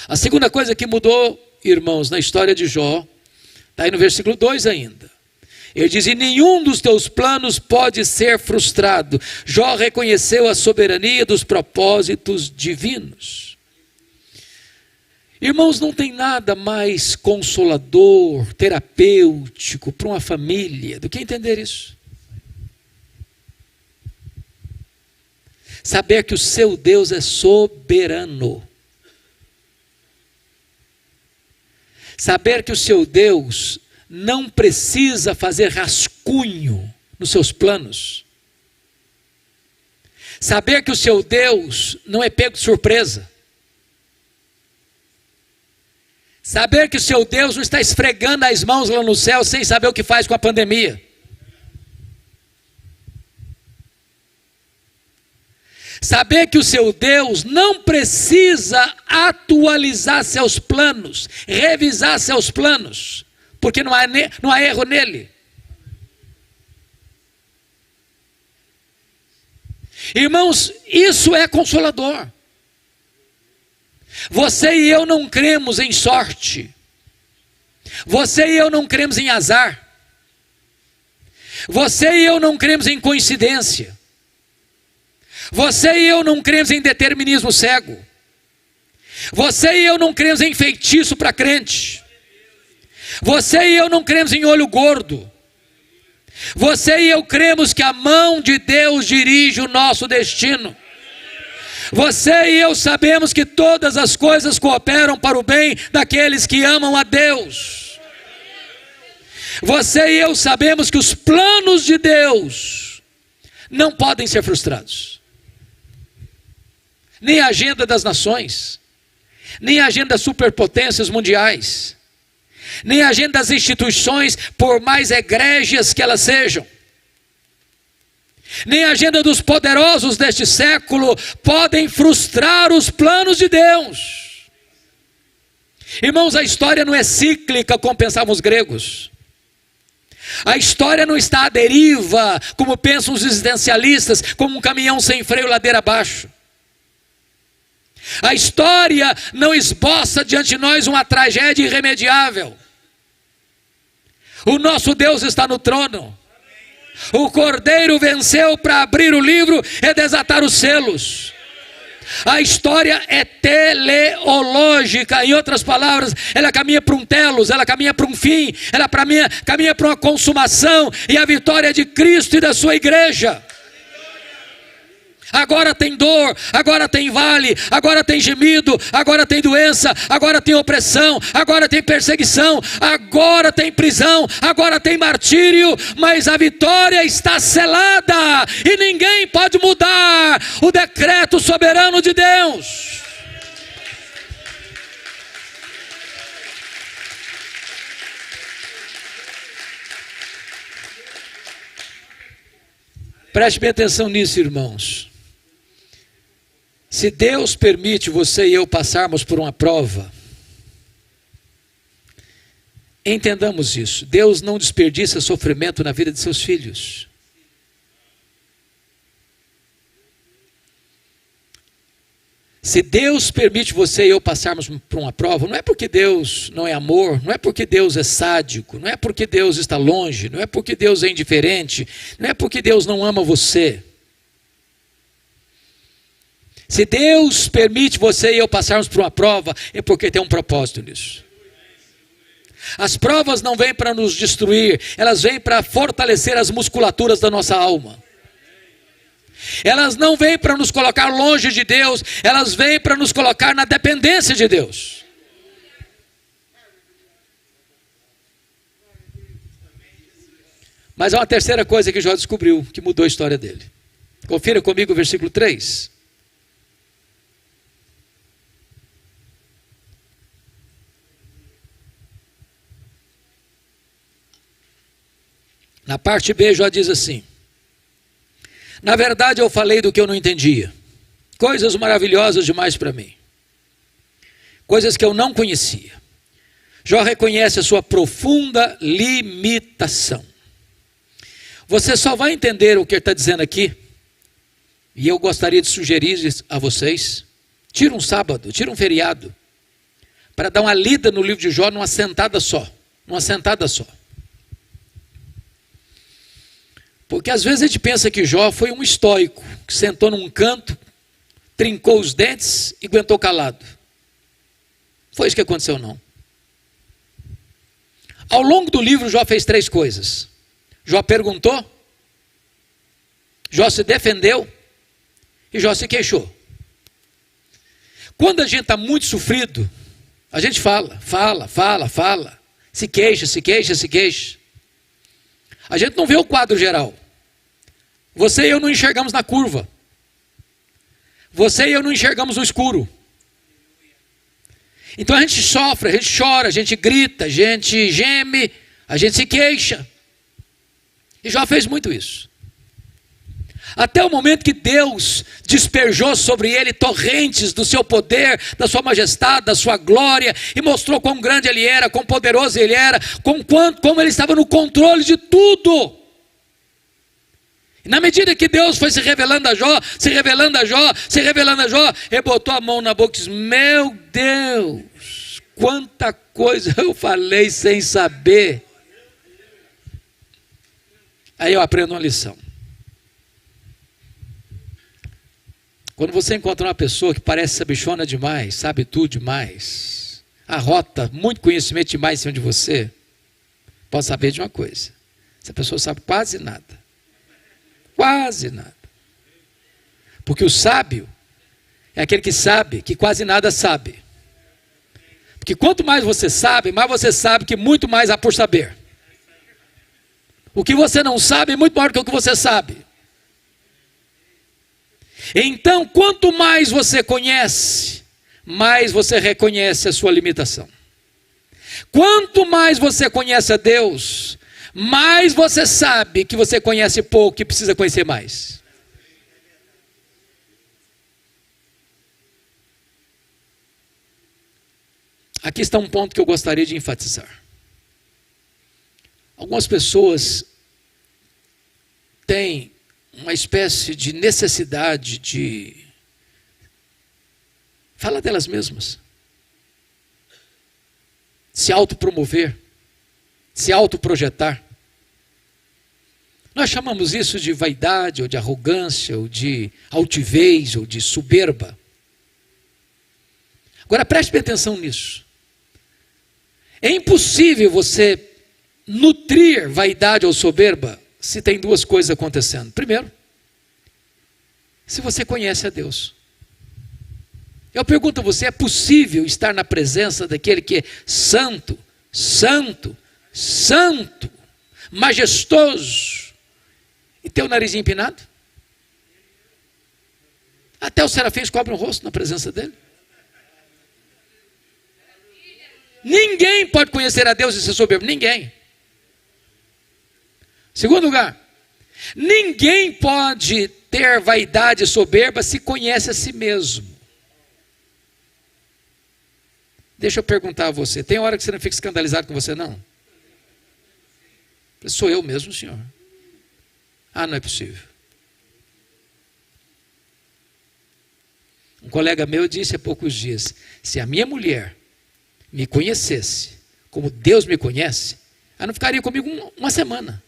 A segunda coisa que mudou, irmãos, na história de Jó, está aí no versículo 2 ainda. Ele diz: e nenhum dos teus planos pode ser frustrado. Jó reconheceu a soberania dos propósitos divinos. Irmãos, não tem nada mais consolador, terapêutico para uma família do que entender isso. Saber que o seu Deus é soberano. Saber que o seu Deus não precisa fazer rascunho nos seus planos. Saber que o seu Deus não é pego de surpresa. Saber que o seu Deus não está esfregando as mãos lá no céu sem saber o que faz com a pandemia. Saber que o seu Deus não precisa atualizar seus planos, revisar seus planos, porque não há erro nele. Irmãos, isso é consolador. Você e eu não cremos em sorte. Você e eu não cremos em azar. Você e eu não cremos em coincidência. Você e eu não cremos em determinismo cego. Você e eu não cremos em feitiço para crente. Você e eu não cremos em olho gordo. Você e eu cremos que a mão de Deus dirige o nosso destino. Você e eu sabemos que todas as coisas cooperam para o bem daqueles que amam a Deus. Você e eu sabemos que os planos de Deus não podem ser frustrados. Nem a agenda das nações, nem a agenda das superpotências mundiais, nem a agenda das instituições, por mais egrégias que elas sejam, nem a agenda dos poderosos deste século podem frustrar os planos de Deus. Irmãos, a história não é cíclica como pensavam os gregos. A história não está à deriva, como pensam os existencialistas, como um caminhão sem freio ladeira abaixo. A história não esboça diante de nós uma tragédia irremediável. O nosso Deus está no trono. O Cordeiro venceu para abrir o livro e desatar os selos. A história é teleológica, em outras palavras, ela caminha para um telos, ela caminha para um fim, ela caminha para uma consumação, e a vitória é de Cristo e da sua igreja. Agora tem dor, agora tem vale, agora tem gemido, agora tem doença, agora tem opressão, agora tem perseguição, agora tem prisão, agora tem martírio, mas a vitória está selada e ninguém pode mudar o decreto soberano de Deus. Preste bem atenção nisso, irmãos. Se Deus permite você e eu passarmos por uma prova, entendamos isso. Deus não desperdiça sofrimento na vida de seus filhos. Se Deus permite você e eu passarmos por uma prova, não é porque Deus não é amor, não é porque Deus é sádico, não é porque Deus está longe, não é porque Deus é indiferente, não é porque Deus não ama você. Se Deus permite você e eu passarmos por uma prova, é porque tem um propósito nisso. As provas não vêm para nos destruir, elas vêm para fortalecer as musculaturas da nossa alma. Elas não vêm para nos colocar longe de Deus, elas vêm para nos colocar na dependência de Deus. Mas há uma terceira coisa que Jó descobriu, que mudou a história dele. Confira comigo o versículo 3. Na parte B, Jó diz assim: na verdade eu falei do que eu não entendia, coisas maravilhosas demais para mim, coisas que eu não conhecia. Jó reconhece a sua profunda limitação. Você só vai entender o que ele está dizendo aqui, e eu gostaria de sugerir a vocês: tira um sábado, tira um feriado, para dar uma lida no livro de Jó numa sentada só. Porque às vezes a gente pensa que Jó foi um estoico, que sentou num canto, trincou os dentes e aguentou calado. Foi isso que aconteceu, não. Ao longo do livro, Jó fez 3 coisas. Jó perguntou, Jó se defendeu e Jó se queixou. Quando a gente está muito sofrido, a gente fala, se queixa. A gente não vê o quadro geral. Você e eu não enxergamos na curva. Você e eu não enxergamos no escuro. Então a gente sofre, a gente chora, a gente grita, a gente geme, a gente se queixa. E Jó fez muito isso. Até o momento que Deus despejou sobre ele torrentes do seu poder, da sua majestade, da sua glória, e mostrou quão grande ele era, quão poderoso ele era, como ele estava no controle de tudo. E na medida que Deus foi se revelando a Jó, ele botou a mão na boca e disse: meu Deus, quanta coisa eu falei sem saber. Aí eu aprendo uma lição. Quando você encontra uma pessoa que parece sabichona demais, sabe tudo demais, arrota muito conhecimento demais em cima de você, pode saber de uma coisa: essa pessoa sabe quase nada. Quase nada. Porque o sábio é aquele que sabe que quase nada sabe. Porque quanto mais você sabe que muito mais há por saber. O que você não sabe é muito maior do que o que você sabe. Então, quanto mais você conhece, mais você reconhece a sua limitação. Quanto mais você conhece a Deus, mais você sabe que você conhece pouco e precisa conhecer mais. Aqui está um ponto que eu gostaria de enfatizar. Algumas pessoas têm uma espécie de necessidade de falar delas mesmas, se autopromover, se autoprojetar. Nós chamamos isso de vaidade, ou de arrogância, ou de altivez, ou de soberba. Agora preste bem atenção nisso. É impossível você nutrir vaidade ou soberba se tem duas coisas acontecendo. Primeiro, se você conhece a Deus. Eu pergunto a você, é possível estar na presença daquele que é santo, santo, santo, majestoso, e ter o narizinho empinado? Até os serafins cobrem o rosto na presença dele. Ninguém pode conhecer a Deus e ser soberbo, ninguém. Segundo lugar, ninguém pode ter vaidade e soberba se conhece a si mesmo. Deixa eu perguntar a você, tem hora que você não fica escandalizado com você, não? Sou eu mesmo, senhor. Ah, não é possível. Um colega meu disse há poucos dias, se a minha mulher me conhecesse como Deus me conhece, ela não ficaria comigo uma semana.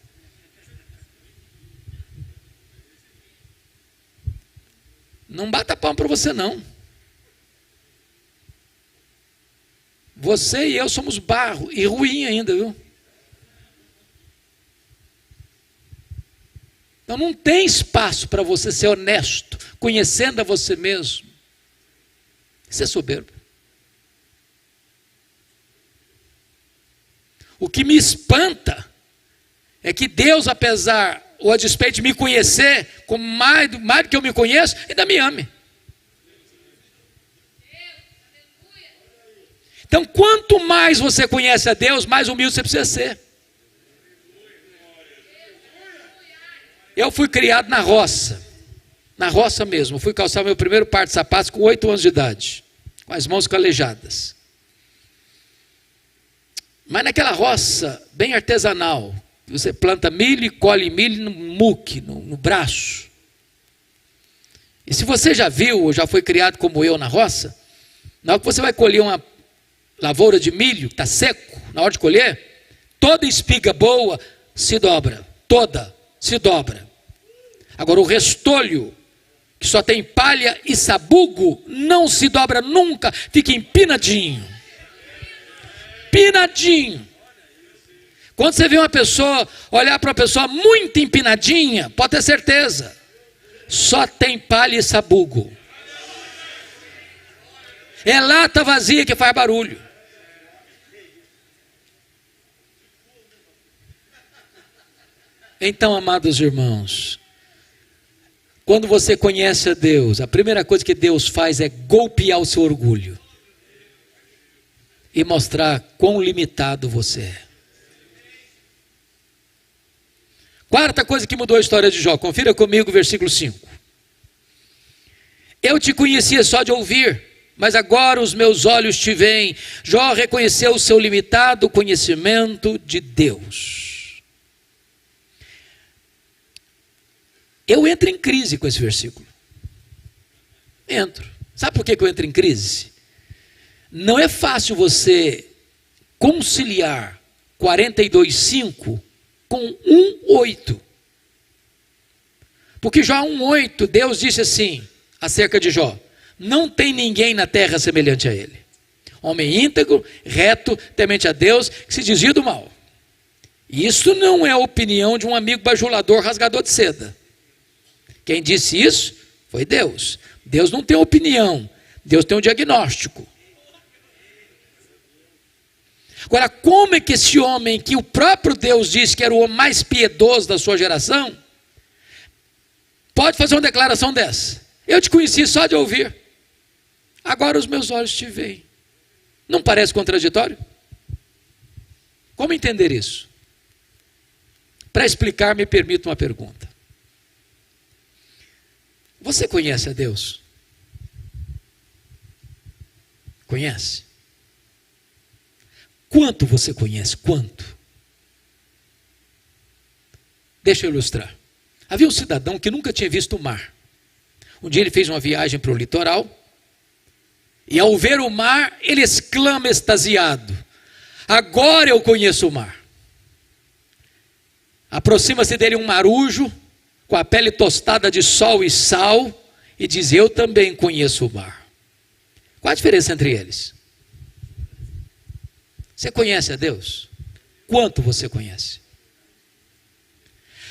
Não bata palma para você, não. Você e eu somos barro e ruim ainda, viu? Então não tem espaço para você ser honesto, conhecendo a você mesmo. Isso é soberbo. O que me espanta é que Deus, apesar ou a despeito de me conhecer, como mais do que eu me conheço, ainda me ame. Então, quanto mais você conhece a Deus, mais humilde você precisa ser. Eu fui criado na roça mesmo. Eu fui calçar meu primeiro par de sapatos com 8 anos de idade, com as mãos calejadas. Mas naquela roça bem artesanal, você planta milho e colhe milho no muque, no braço. E se você já viu ou já foi criado como eu na roça, na hora que você vai colher uma lavoura de milho, está seco, na hora de colher, toda espiga boa se dobra, toda se dobra. Agora o restolho, que só tem palha e sabugo, não se dobra nunca, fica empinadinho. Empinadinho. Quando você vê uma pessoa, olhar para uma pessoa muito empinadinha, pode ter certeza, só tem palha e sabugo. É lata vazia que faz barulho. Então, amados irmãos, quando você conhece a Deus, a primeira coisa que Deus faz é golpear o seu orgulho e mostrar quão limitado você é. Quarta coisa que mudou a história de Jó, confira comigo o versículo 5. Eu te conhecia só de ouvir, mas agora os meus olhos te veem. Jó reconheceu o seu limitado conhecimento de Deus. Eu entro em crise com esse versículo. Entro. Sabe por que eu entro em crise? Não é fácil você conciliar 42:5 com 1:8. Porque Jó 1:8, Deus disse assim, acerca de Jó: não tem ninguém na terra semelhante a ele. Homem íntegro, reto, temente a Deus, que se desvia do mal. Isso não é a opinião de um amigo bajulador, rasgador de seda. Quem disse isso foi Deus. Deus não tem opinião, Deus tem um diagnóstico. Agora, como é que esse homem, que o próprio Deus disse que era o homem mais piedoso da sua geração, pode fazer uma declaração dessa? Eu te conheci só de ouvir, agora os meus olhos te veem. Não parece contraditório? Como entender isso? Para explicar, me permita uma pergunta. Você conhece a Deus? Conhece? Quanto você conhece? Quanto? Deixa eu ilustrar. Havia um cidadão que nunca tinha visto o mar. Um dia ele fez uma viagem para o litoral, e ao ver o mar, ele exclama extasiado: agora eu conheço o mar. Aproxima-se dele um marujo, com a pele tostada de sol e sal, e diz: eu também conheço o mar. Qual a diferença entre eles? Você conhece a Deus? Quanto você conhece?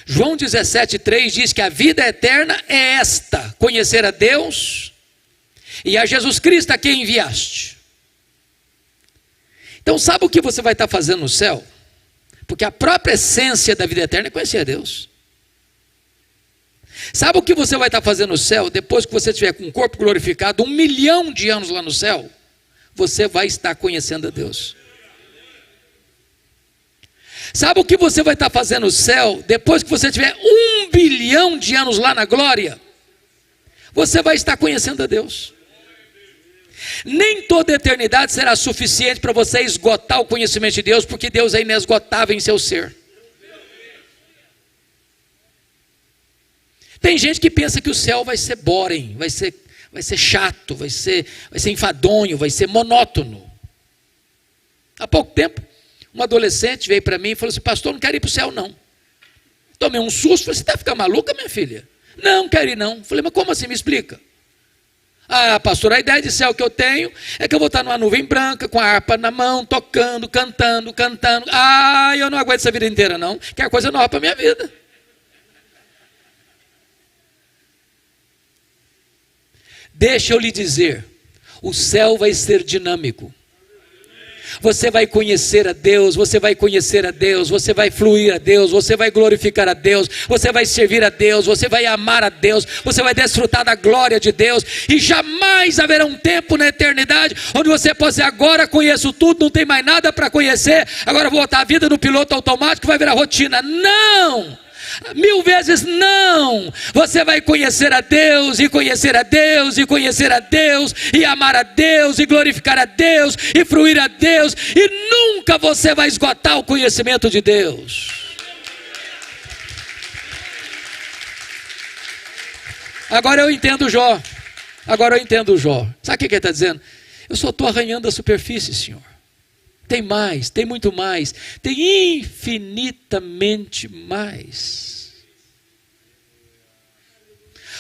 João 17,3 diz que a vida eterna é esta: conhecer a Deus e a Jesus Cristo a quem enviaste. Então sabe o que você vai estar fazendo no céu? Porque a própria essência da vida eterna é conhecer a Deus. Sabe o que você vai estar fazendo no céu? Depois que você estiver com o corpo glorificado, 1 milhão de anos lá no céu, você vai estar conhecendo a Deus. Sabe o que você vai estar fazendo no céu? Depois que você tiver 1 bilhão de anos lá na glória, você vai estar conhecendo a Deus. Nem toda a eternidade será suficiente para você esgotar o conhecimento de Deus, porque Deus é inesgotável em seu ser. Tem gente que pensa que o céu vai ser boring, vai ser chato, vai ser enfadonho, vai ser monótono. Há pouco tempo, um adolescente veio para mim e falou assim: pastor, não quero ir para o céu não. Tomei um susto, falei: você está ficando maluca, minha filha? Não quero ir não. Falei: mas como assim? Me explica. Ah, pastor, a ideia de céu que eu tenho é que eu vou estar numa nuvem branca, com a harpa na mão, tocando, cantando. Ah, eu não aguento essa vida inteira não, quero coisa nova para a minha vida. Deixa eu lhe dizer, o céu vai ser dinâmico. Você vai conhecer a Deus, você vai conhecer a Deus, você vai fluir a Deus, você vai glorificar a Deus, você vai servir a Deus, você vai amar a Deus, você vai desfrutar da glória de Deus, e jamais haverá um tempo na eternidade onde você possa dizer: agora conheço tudo, não tem mais nada para conhecer, agora vou botar a vida no piloto automático, vai virar rotina. Não! 1000 vezes não. Você vai conhecer a Deus, e conhecer a Deus, e conhecer a Deus, e amar a Deus, e glorificar a Deus, e fruir a Deus, e nunca você vai esgotar o conhecimento de Deus. Agora eu entendo Jó. Sabe o que ele está dizendo? Eu só estou arranhando a superfície, Senhor. Tem mais, tem muito mais, tem infinitamente mais.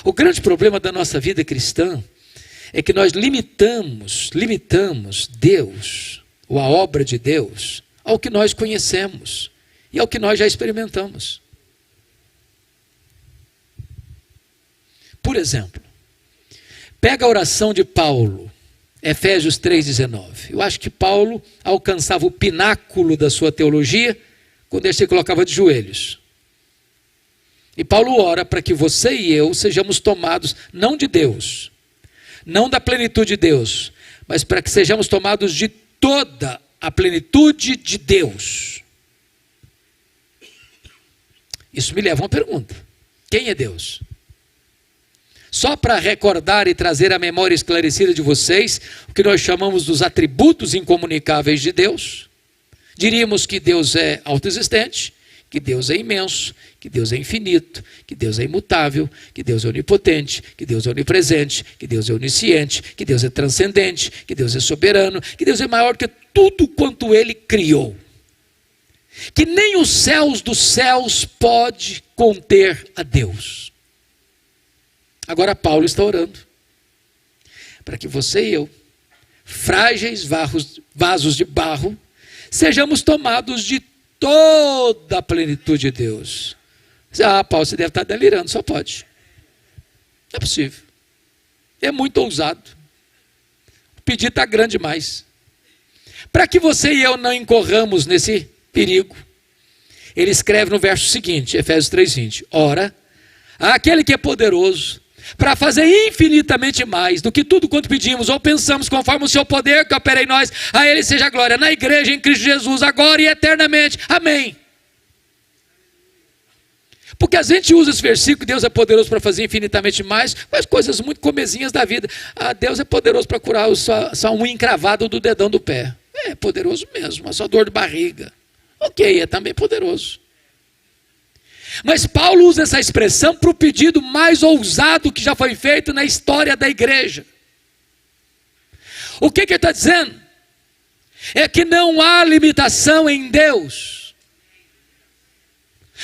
O grande problema da nossa vida cristã é que nós limitamos Deus, ou a obra de Deus, ao que nós conhecemos e ao que nós já experimentamos. Por exemplo, pega a oração de Paulo, Efésios 3,19. Eu acho que Paulo alcançava o pináculo da sua teologia quando ele se colocava de joelhos. E Paulo ora para que você e eu sejamos tomados não de Deus, não da plenitude de Deus, mas para que sejamos tomados de toda a plenitude de Deus. Isso me leva a uma pergunta: quem é Deus? Só para recordar e trazer à memória esclarecida de vocês o que nós chamamos dos atributos incomunicáveis de Deus, diríamos que Deus é autoexistente, que Deus é imenso, que Deus é infinito, que Deus é imutável, que Deus é onipotente, que Deus é onipresente, que Deus é onisciente, que Deus é transcendente, que Deus é soberano, que Deus é maior que tudo quanto Ele criou, que nem os céus dos céus pode conter a Deus. Agora Paulo está orando para que você e eu, frágeis vasos de barro, sejamos tomados de toda a plenitude de Deus. Ah, Paulo, você deve estar delirando, só pode. Não é possível. É muito ousado. O pedido está grande demais. Para que você e eu não incorramos nesse perigo, ele escreve no verso seguinte, Efésios 3:20. Ora, aquele que é poderoso para fazer infinitamente mais do que tudo quanto pedimos ou pensamos, conforme o seu poder que opera em nós, a ele seja a glória na igreja, em Cristo Jesus, agora e eternamente. Amém. Porque a gente usa esse versículo, Deus é poderoso para fazer infinitamente mais, mas coisas muito comezinhas da vida. Deus é poderoso para curar só unha encravada do dedão do pé. É poderoso mesmo, a sua dor de barriga. Ok, é também poderoso. Mas Paulo usa essa expressão para o pedido mais ousado que já foi feito na história da igreja. O que ele está dizendo? É que não há limitação em Deus.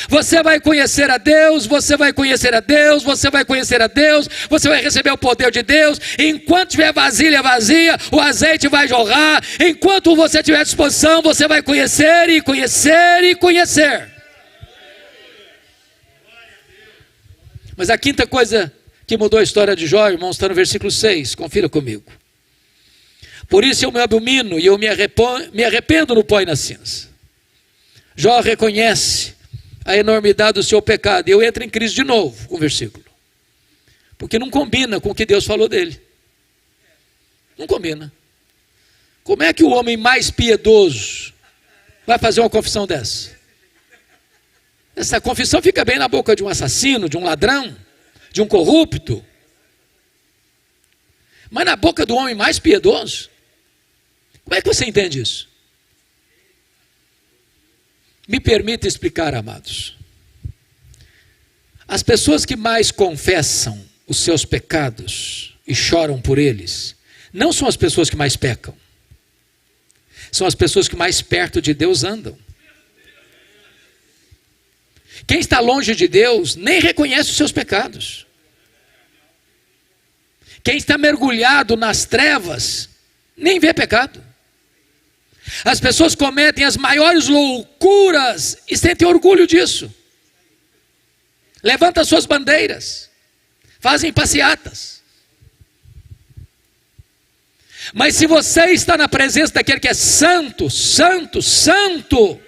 Você vai conhecer a Deus, você vai conhecer a Deus, você vai conhecer a Deus, você vai receber o poder de Deus. Enquanto tiver vasilha vazia, o azeite vai jorrar. Enquanto você tiver disposição, você vai conhecer e conhecer e conhecer. Mas a quinta coisa que mudou a história de Jó, irmãos, está no versículo 6, confira comigo. Por isso eu me abomino e eu me arrependo no pó e na cinza. Jó reconhece a enormidade do seu pecado, e eu entro em crise de novo com o versículo, porque não combina com o que Deus falou dele. Não combina. Como é que o homem mais piedoso vai fazer uma confissão dessa? Essa confissão fica bem na boca de um assassino, de um ladrão, de um corrupto. Mas na boca do homem mais piedoso? Como é que você entende isso? Me permita explicar, amados. As pessoas que mais confessam os seus pecados e choram por eles, não são as pessoas que mais pecam. São as pessoas que mais perto de Deus andam. Quem está longe de Deus nem reconhece os seus pecados. Quem está mergulhado nas trevas nem vê pecado. As pessoas cometem as maiores loucuras e sentem orgulho disso. Levantam suas bandeiras, fazem passeatas. Mas se você está na presença daquele que é santo, santo, santo,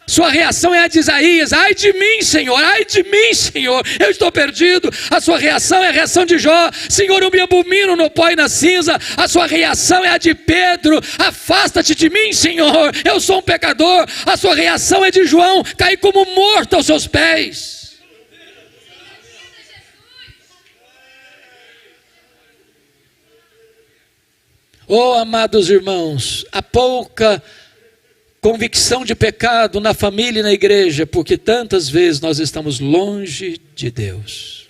sua reação é a de Isaías: ai de mim, Senhor, eu estou perdido. A sua reação é a reação de Jó: Senhor, eu me abomino no pó e na cinza. A sua reação é a de Pedro: afasta-te de mim, Senhor, eu sou um pecador. A sua reação é de João: cair como morto aos seus pés. Oh, amados irmãos, há pouca convicção de pecado na família e na igreja, porque tantas vezes nós estamos longe de Deus.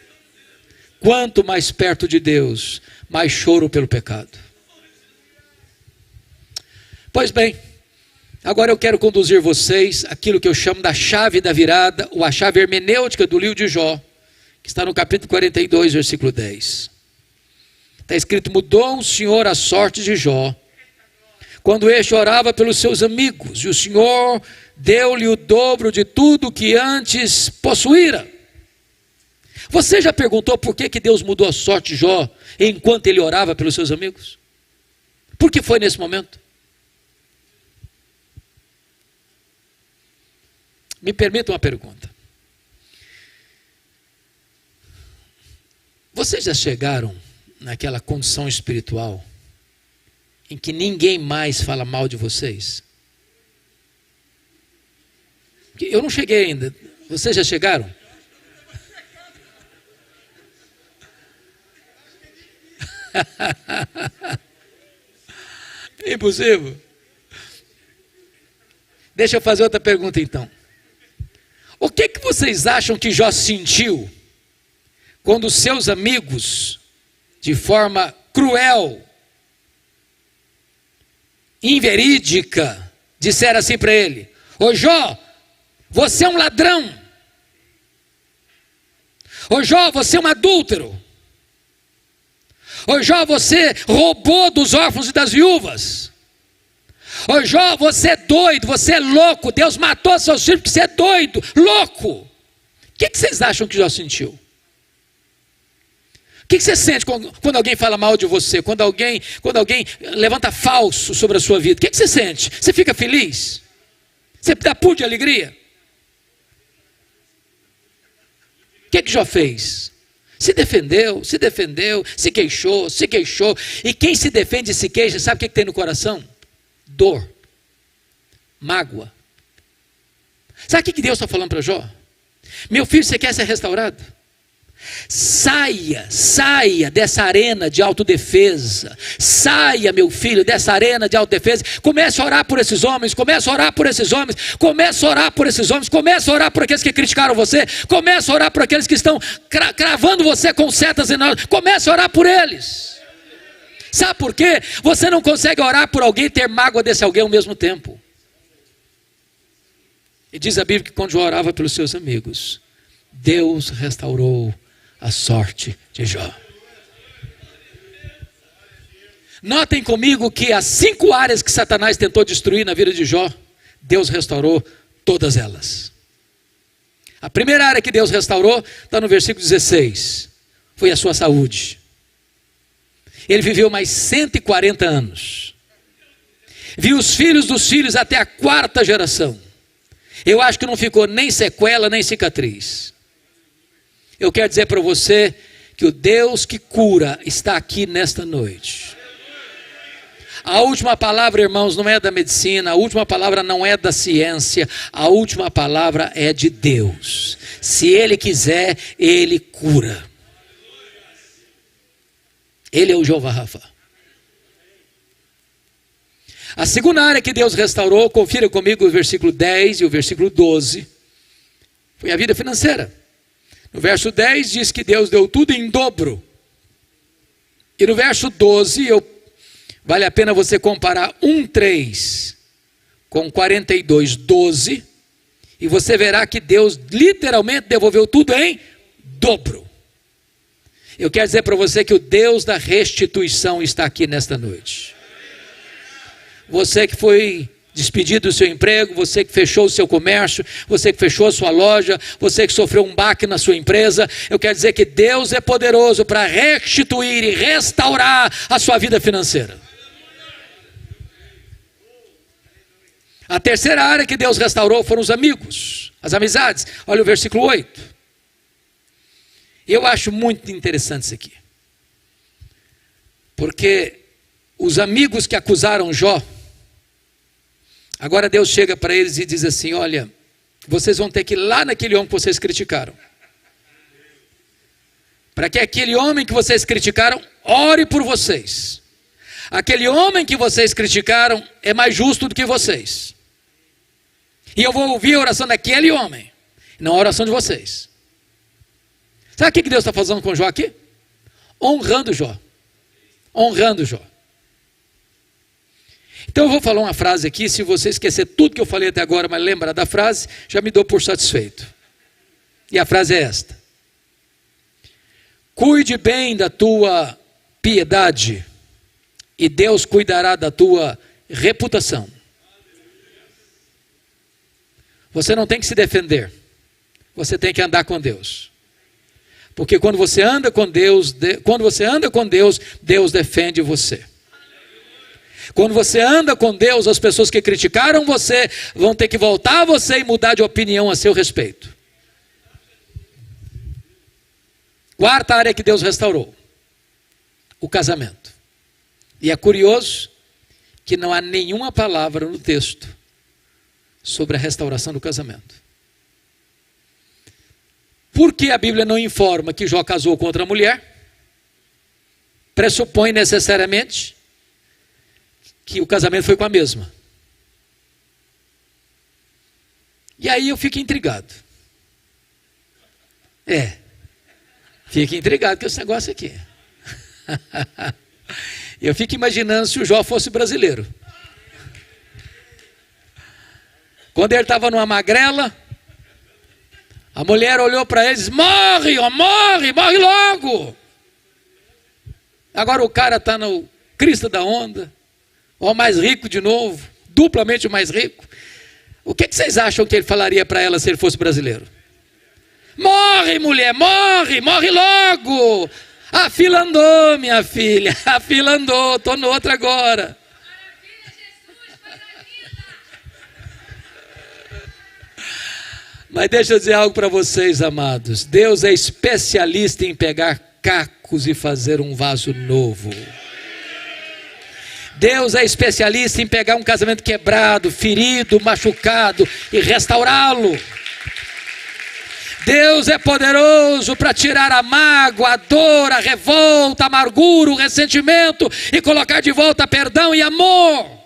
Quanto mais perto de Deus, mais choro pelo pecado. Pois bem, agora eu quero conduzir vocês àquilo que eu chamo da chave da virada, ou a chave hermenêutica do livro de Jó, que está no capítulo 42, versículo 10. Está escrito: mudou o Senhor a sorte de Jó, quando este orava pelos seus amigos, e o Senhor deu-lhe o dobro de tudo que antes possuíra. Você já perguntou por que Deus mudou a sorte de Jó enquanto ele orava pelos seus amigos? Por que foi nesse momento? Me permita uma pergunta. Vocês já chegaram naquela condição espiritual em que ninguém mais fala mal de vocês? Eu não cheguei ainda. Vocês já chegaram? Impossível. Deixa eu fazer outra pergunta então. O que vocês acham que Jó sentiu quando seus amigos, de forma cruel, inverídica, disseram assim para ele: ô Jó, você é um ladrão. Ô Jó, você é um adúltero. Ô Jó, você roubou dos órfãos e das viúvas. Ô Jó, você é doido, você é louco. Deus matou seus filhos porque você é doido, louco. O que vocês acham que Jó sentiu? que você sente quando alguém fala mal de você? Quando alguém levanta falso sobre a sua vida? O que você sente? Você fica feliz? Você dá pulo de alegria? O que Jó fez? Se defendeu, se queixou. E quem se defende e se queixa, sabe o que tem no coração? Dor, mágoa. Sabe o que Deus está falando para Jó? Meu filho, você quer ser restaurado? Saia dessa arena de autodefesa. Saia, meu filho, dessa arena de autodefesa. Comece a orar por esses homens. Comece a orar por aqueles que criticaram você. Comece a orar por aqueles que estão cravando você com setas enormes. Comece a orar por eles. Sabe por quê? Você não consegue orar por alguém e ter mágoa desse alguém ao mesmo tempo. E diz a Bíblia que quando Jó orava pelos seus amigos, Deus restaurou a sorte de Jó. Notem comigo que as 5 áreas que Satanás tentou destruir na vida de Jó, Deus restaurou todas elas. A primeira área que Deus restaurou está no versículo 16. Foi a sua saúde. Ele viveu mais 140 anos. Viu os filhos dos filhos até a 4ª geração. Eu acho que não ficou nem sequela, nem cicatriz. Eu quero dizer para você que o Deus que cura está aqui nesta noite. A última palavra, irmãos, não é da medicina, a última palavra não é da ciência, a última palavra é de Deus. Se Ele quiser, Ele cura. Ele é o Jeová Rafa. A segunda área que Deus restaurou, confira comigo o versículo 10 e o versículo 12, foi a vida financeira. No verso 10 diz que Deus deu tudo em dobro. E no verso 12, vale a pena você comparar 1:3 com 42:12, e você verá que Deus literalmente devolveu tudo em dobro. Eu quero dizer para você que o Deus da restituição está aqui nesta noite. Você que foi despedido do seu emprego, você que fechou o seu comércio, você que fechou a sua loja, você que sofreu um baque na sua empresa, eu quero dizer que Deus é poderoso para restituir e restaurar a sua vida financeira. A terceira área que Deus restaurou foram os amigos, as amizades. Olha o versículo 8. Eu acho muito interessante isso aqui. Porque os amigos que acusaram Jó, agora Deus chega para eles e diz assim: olha, vocês vão ter que ir lá naquele homem que vocês criticaram. Para que aquele homem que vocês criticaram ore por vocês. Aquele homem que vocês criticaram é mais justo do que vocês. E eu vou ouvir a oração daquele homem, não a oração de vocês. Sabe o que Deus está fazendo com Jó aqui? Honrando Jó. Honrando Jó. Então eu vou falar uma frase aqui, se você esquecer tudo que eu falei até agora, mas lembrar da frase, já me dou por satisfeito. E a frase é esta: cuide bem da tua piedade, e Deus cuidará da tua reputação. Você não tem que se defender, você tem que andar com Deus. Porque quando você anda com Deus, Deus defende você. Quando você anda com Deus, as pessoas que criticaram você vão ter que voltar a você e mudar de opinião a seu respeito. Quarta área que Deus restaurou: o casamento. E é curioso que não há nenhuma palavra no texto sobre a restauração do casamento. Por que a Bíblia não informa que Jó casou com outra mulher? Pressupõe necessariamente que o casamento foi com a mesma. E aí eu fico intrigado. Fico intrigado com esse negócio aqui. Eu fico imaginando se o Jó fosse brasileiro. Quando ele estava numa magrela, a mulher olhou para ele e disse: morre, ó, morre logo. Agora o cara está no crista da onda, o mais rico de novo, duplamente o mais rico. O que vocês acham que ele falaria para ela se ele fosse brasileiro? Morre, mulher, morre logo. A fila andou, minha filha. A fila andou. Estou no outro agora. Mas deixa eu dizer algo para vocês, amados. Deus é especialista em pegar cacos e fazer um vaso novo. Deus é especialista em pegar um casamento quebrado, ferido, machucado e restaurá-lo. Deus é poderoso para tirar a mágoa, a dor, a revolta, a amargura, o ressentimento e colocar de volta perdão e amor.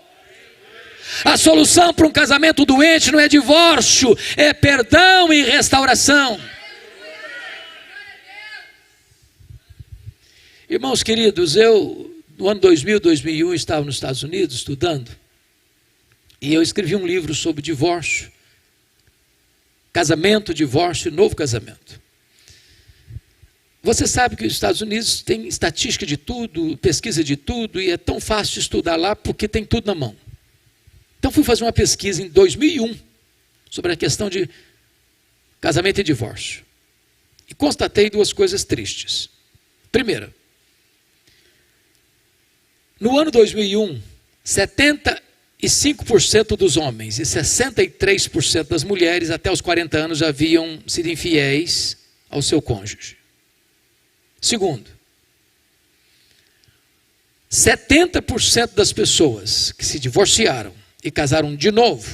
A solução para um casamento doente não é divórcio, é perdão e restauração. Irmãos queridos, eu no ano 2000, 2001 estava nos Estados Unidos estudando e eu escrevi um livro sobre divórcio, casamento, divórcio e novo casamento. Você sabe que os Estados Unidos tem estatística de tudo, pesquisa de tudo e é tão fácil de estudar lá porque tem tudo na mão. Então fui fazer uma pesquisa em 2001 sobre a questão de casamento e divórcio. E constatei duas coisas tristes. Primeira, no ano 2001, 75% dos homens e 63% das mulheres até os 40 anos já haviam sido infiéis ao seu cônjuge. Segundo, 70% das pessoas que se divorciaram e casaram de novo,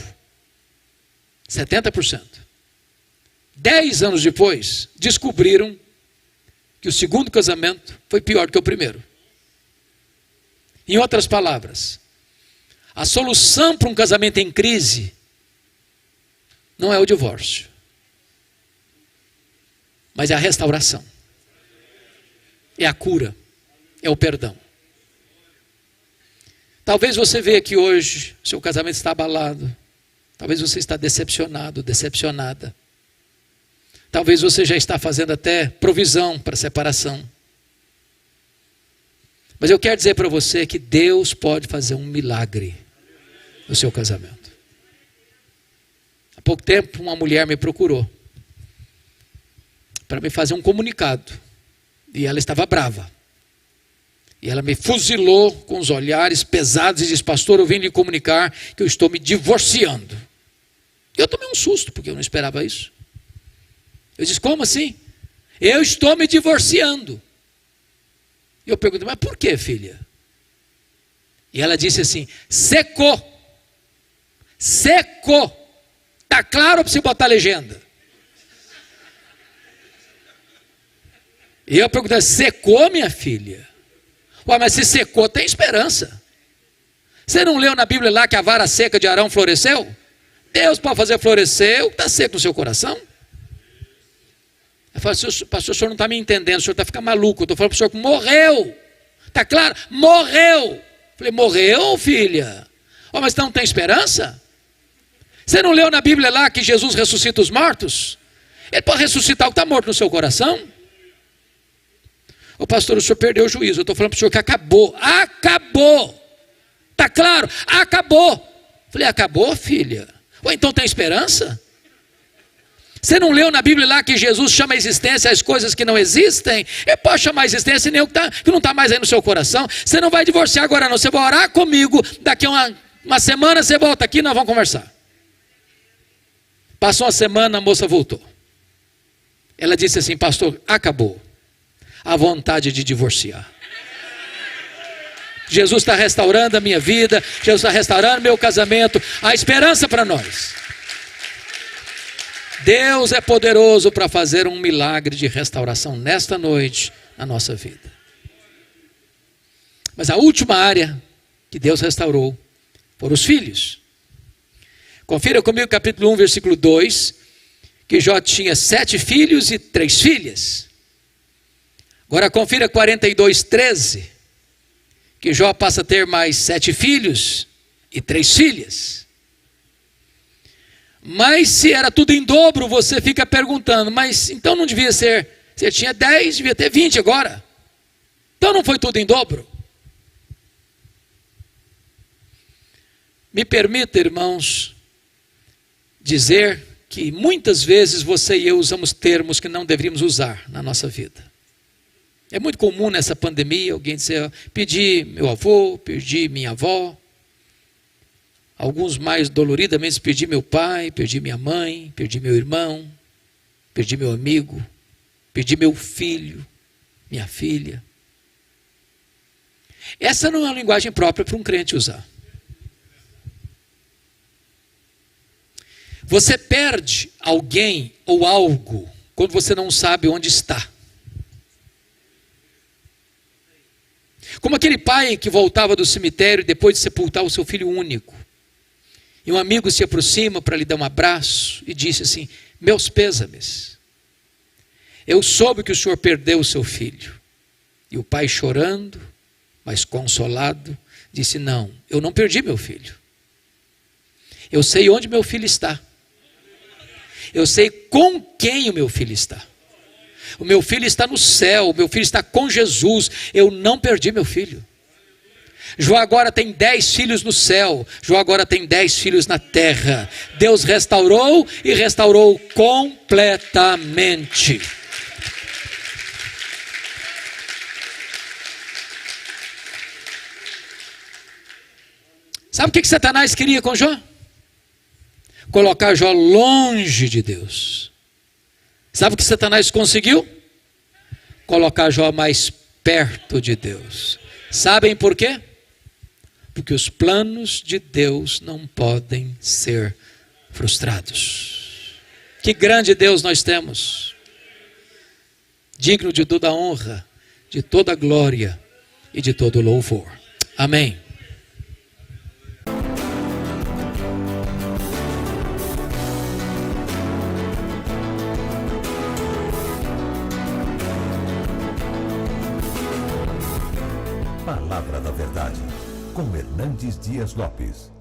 70%, 10 anos depois, descobriram que o segundo casamento foi pior que o primeiro. Em outras palavras, a solução para um casamento em crise não é o divórcio, mas é a restauração, é a cura, é o perdão. Talvez você veja aqui hoje, seu casamento está abalado. Talvez você está decepcionado, decepcionada. Talvez você já está fazendo até provisão para separação. Mas eu quero dizer para você que Deus pode fazer um milagre no seu casamento. Há pouco tempo uma mulher me procurou para me fazer um comunicado. E ela estava brava. E ela me fuzilou com os olhares pesados e disse: pastor, eu vim lhe comunicar que eu estou me divorciando. Eu tomei um susto, porque eu não esperava isso. Eu disse: como assim? Eu estou me divorciando. E eu perguntei: mas por quê, filha? E ela disse assim: secou. Secou. Está claro para você botar a legenda? E eu perguntei: secou, minha filha? Ué, mas se secou, tem esperança. Você não leu na Bíblia lá que a vara seca de Arão floresceu? Deus pode fazer florescer o que está seco no seu coração. Eu falei: pastor, o senhor não está me entendendo, o senhor está ficando maluco. Eu estou falando para o senhor que morreu. Está claro? Morreu. Eu falei: morreu, filha? Oh, mas não tem esperança? Você não leu na Bíblia lá que Jesus ressuscita os mortos? Ele pode ressuscitar o que está morto no seu coração. Ô pastor, o senhor perdeu o juízo. Eu estou falando para o senhor que acabou. Acabou. Está claro? Acabou. Eu falei: acabou, filha? Ou então tem esperança? Você não leu na Bíblia lá que Jesus chama a existência as coisas que não existem? Ele pode chamar a existência nem o que não está mais aí no seu coração. Você não vai divorciar agora não. Você vai orar comigo. Daqui a uma semana você volta aqui e nós vamos conversar. Passou uma semana, a moça voltou. Ela disse assim: pastor, acabou a vontade de divorciar. Jesus está restaurando a minha vida. Jesus está restaurando meu casamento. Há esperança para nós. Deus é poderoso para fazer um milagre de restauração nesta noite na nossa vida. Mas a última área que Deus restaurou foram os filhos. Confira comigo capítulo 1, versículo 2, que Jó tinha 7 filhos e 3 filhas. Agora confira 42, 13, que Jó passa a ter mais 7 filhos e 3 filhas. Mas se era tudo em dobro, você fica perguntando: mas então não devia ser, você tinha 10, devia ter 20 agora. Então não foi tudo em dobro? Me permita, irmãos, dizer que muitas vezes você e eu usamos termos que não deveríamos usar na nossa vida. É muito comum nessa pandemia alguém dizer, perdi meu avô, perdi minha avó. Alguns mais doloridamente, perdi meu pai, perdi minha mãe, perdi meu irmão, perdi meu amigo, perdi meu filho, minha filha. Essa não é uma linguagem própria para um crente usar. Você perde alguém ou algo quando você não sabe onde está. Como aquele pai que voltava do cemitério depois de sepultar o seu filho único. E um amigo se aproxima para lhe dar um abraço e disse assim, meus pêsames. Eu soube que o senhor perdeu o seu filho. E o pai chorando, mas consolado, disse, não, eu não perdi meu filho. Eu sei onde meu filho está. Eu sei com quem o meu filho está. O meu filho está no céu, o meu filho está com Jesus. Eu não perdi meu filho. João agora tem 10 filhos no céu. João agora tem 10 filhos na terra. Deus restaurou e restaurou completamente. Sabe o que Satanás queria com Jó? Colocar Jó longe de Deus. Sabe o que Satanás conseguiu? Colocar Jó mais perto de Deus. Sabem por quê? Porque os planos de Deus não podem ser frustrados. Que grande Deus nós temos. Digno de toda a honra, de toda a glória e de todo o louvor. Amém. Palavra da Verdade, com Hernandes Dias Lopes.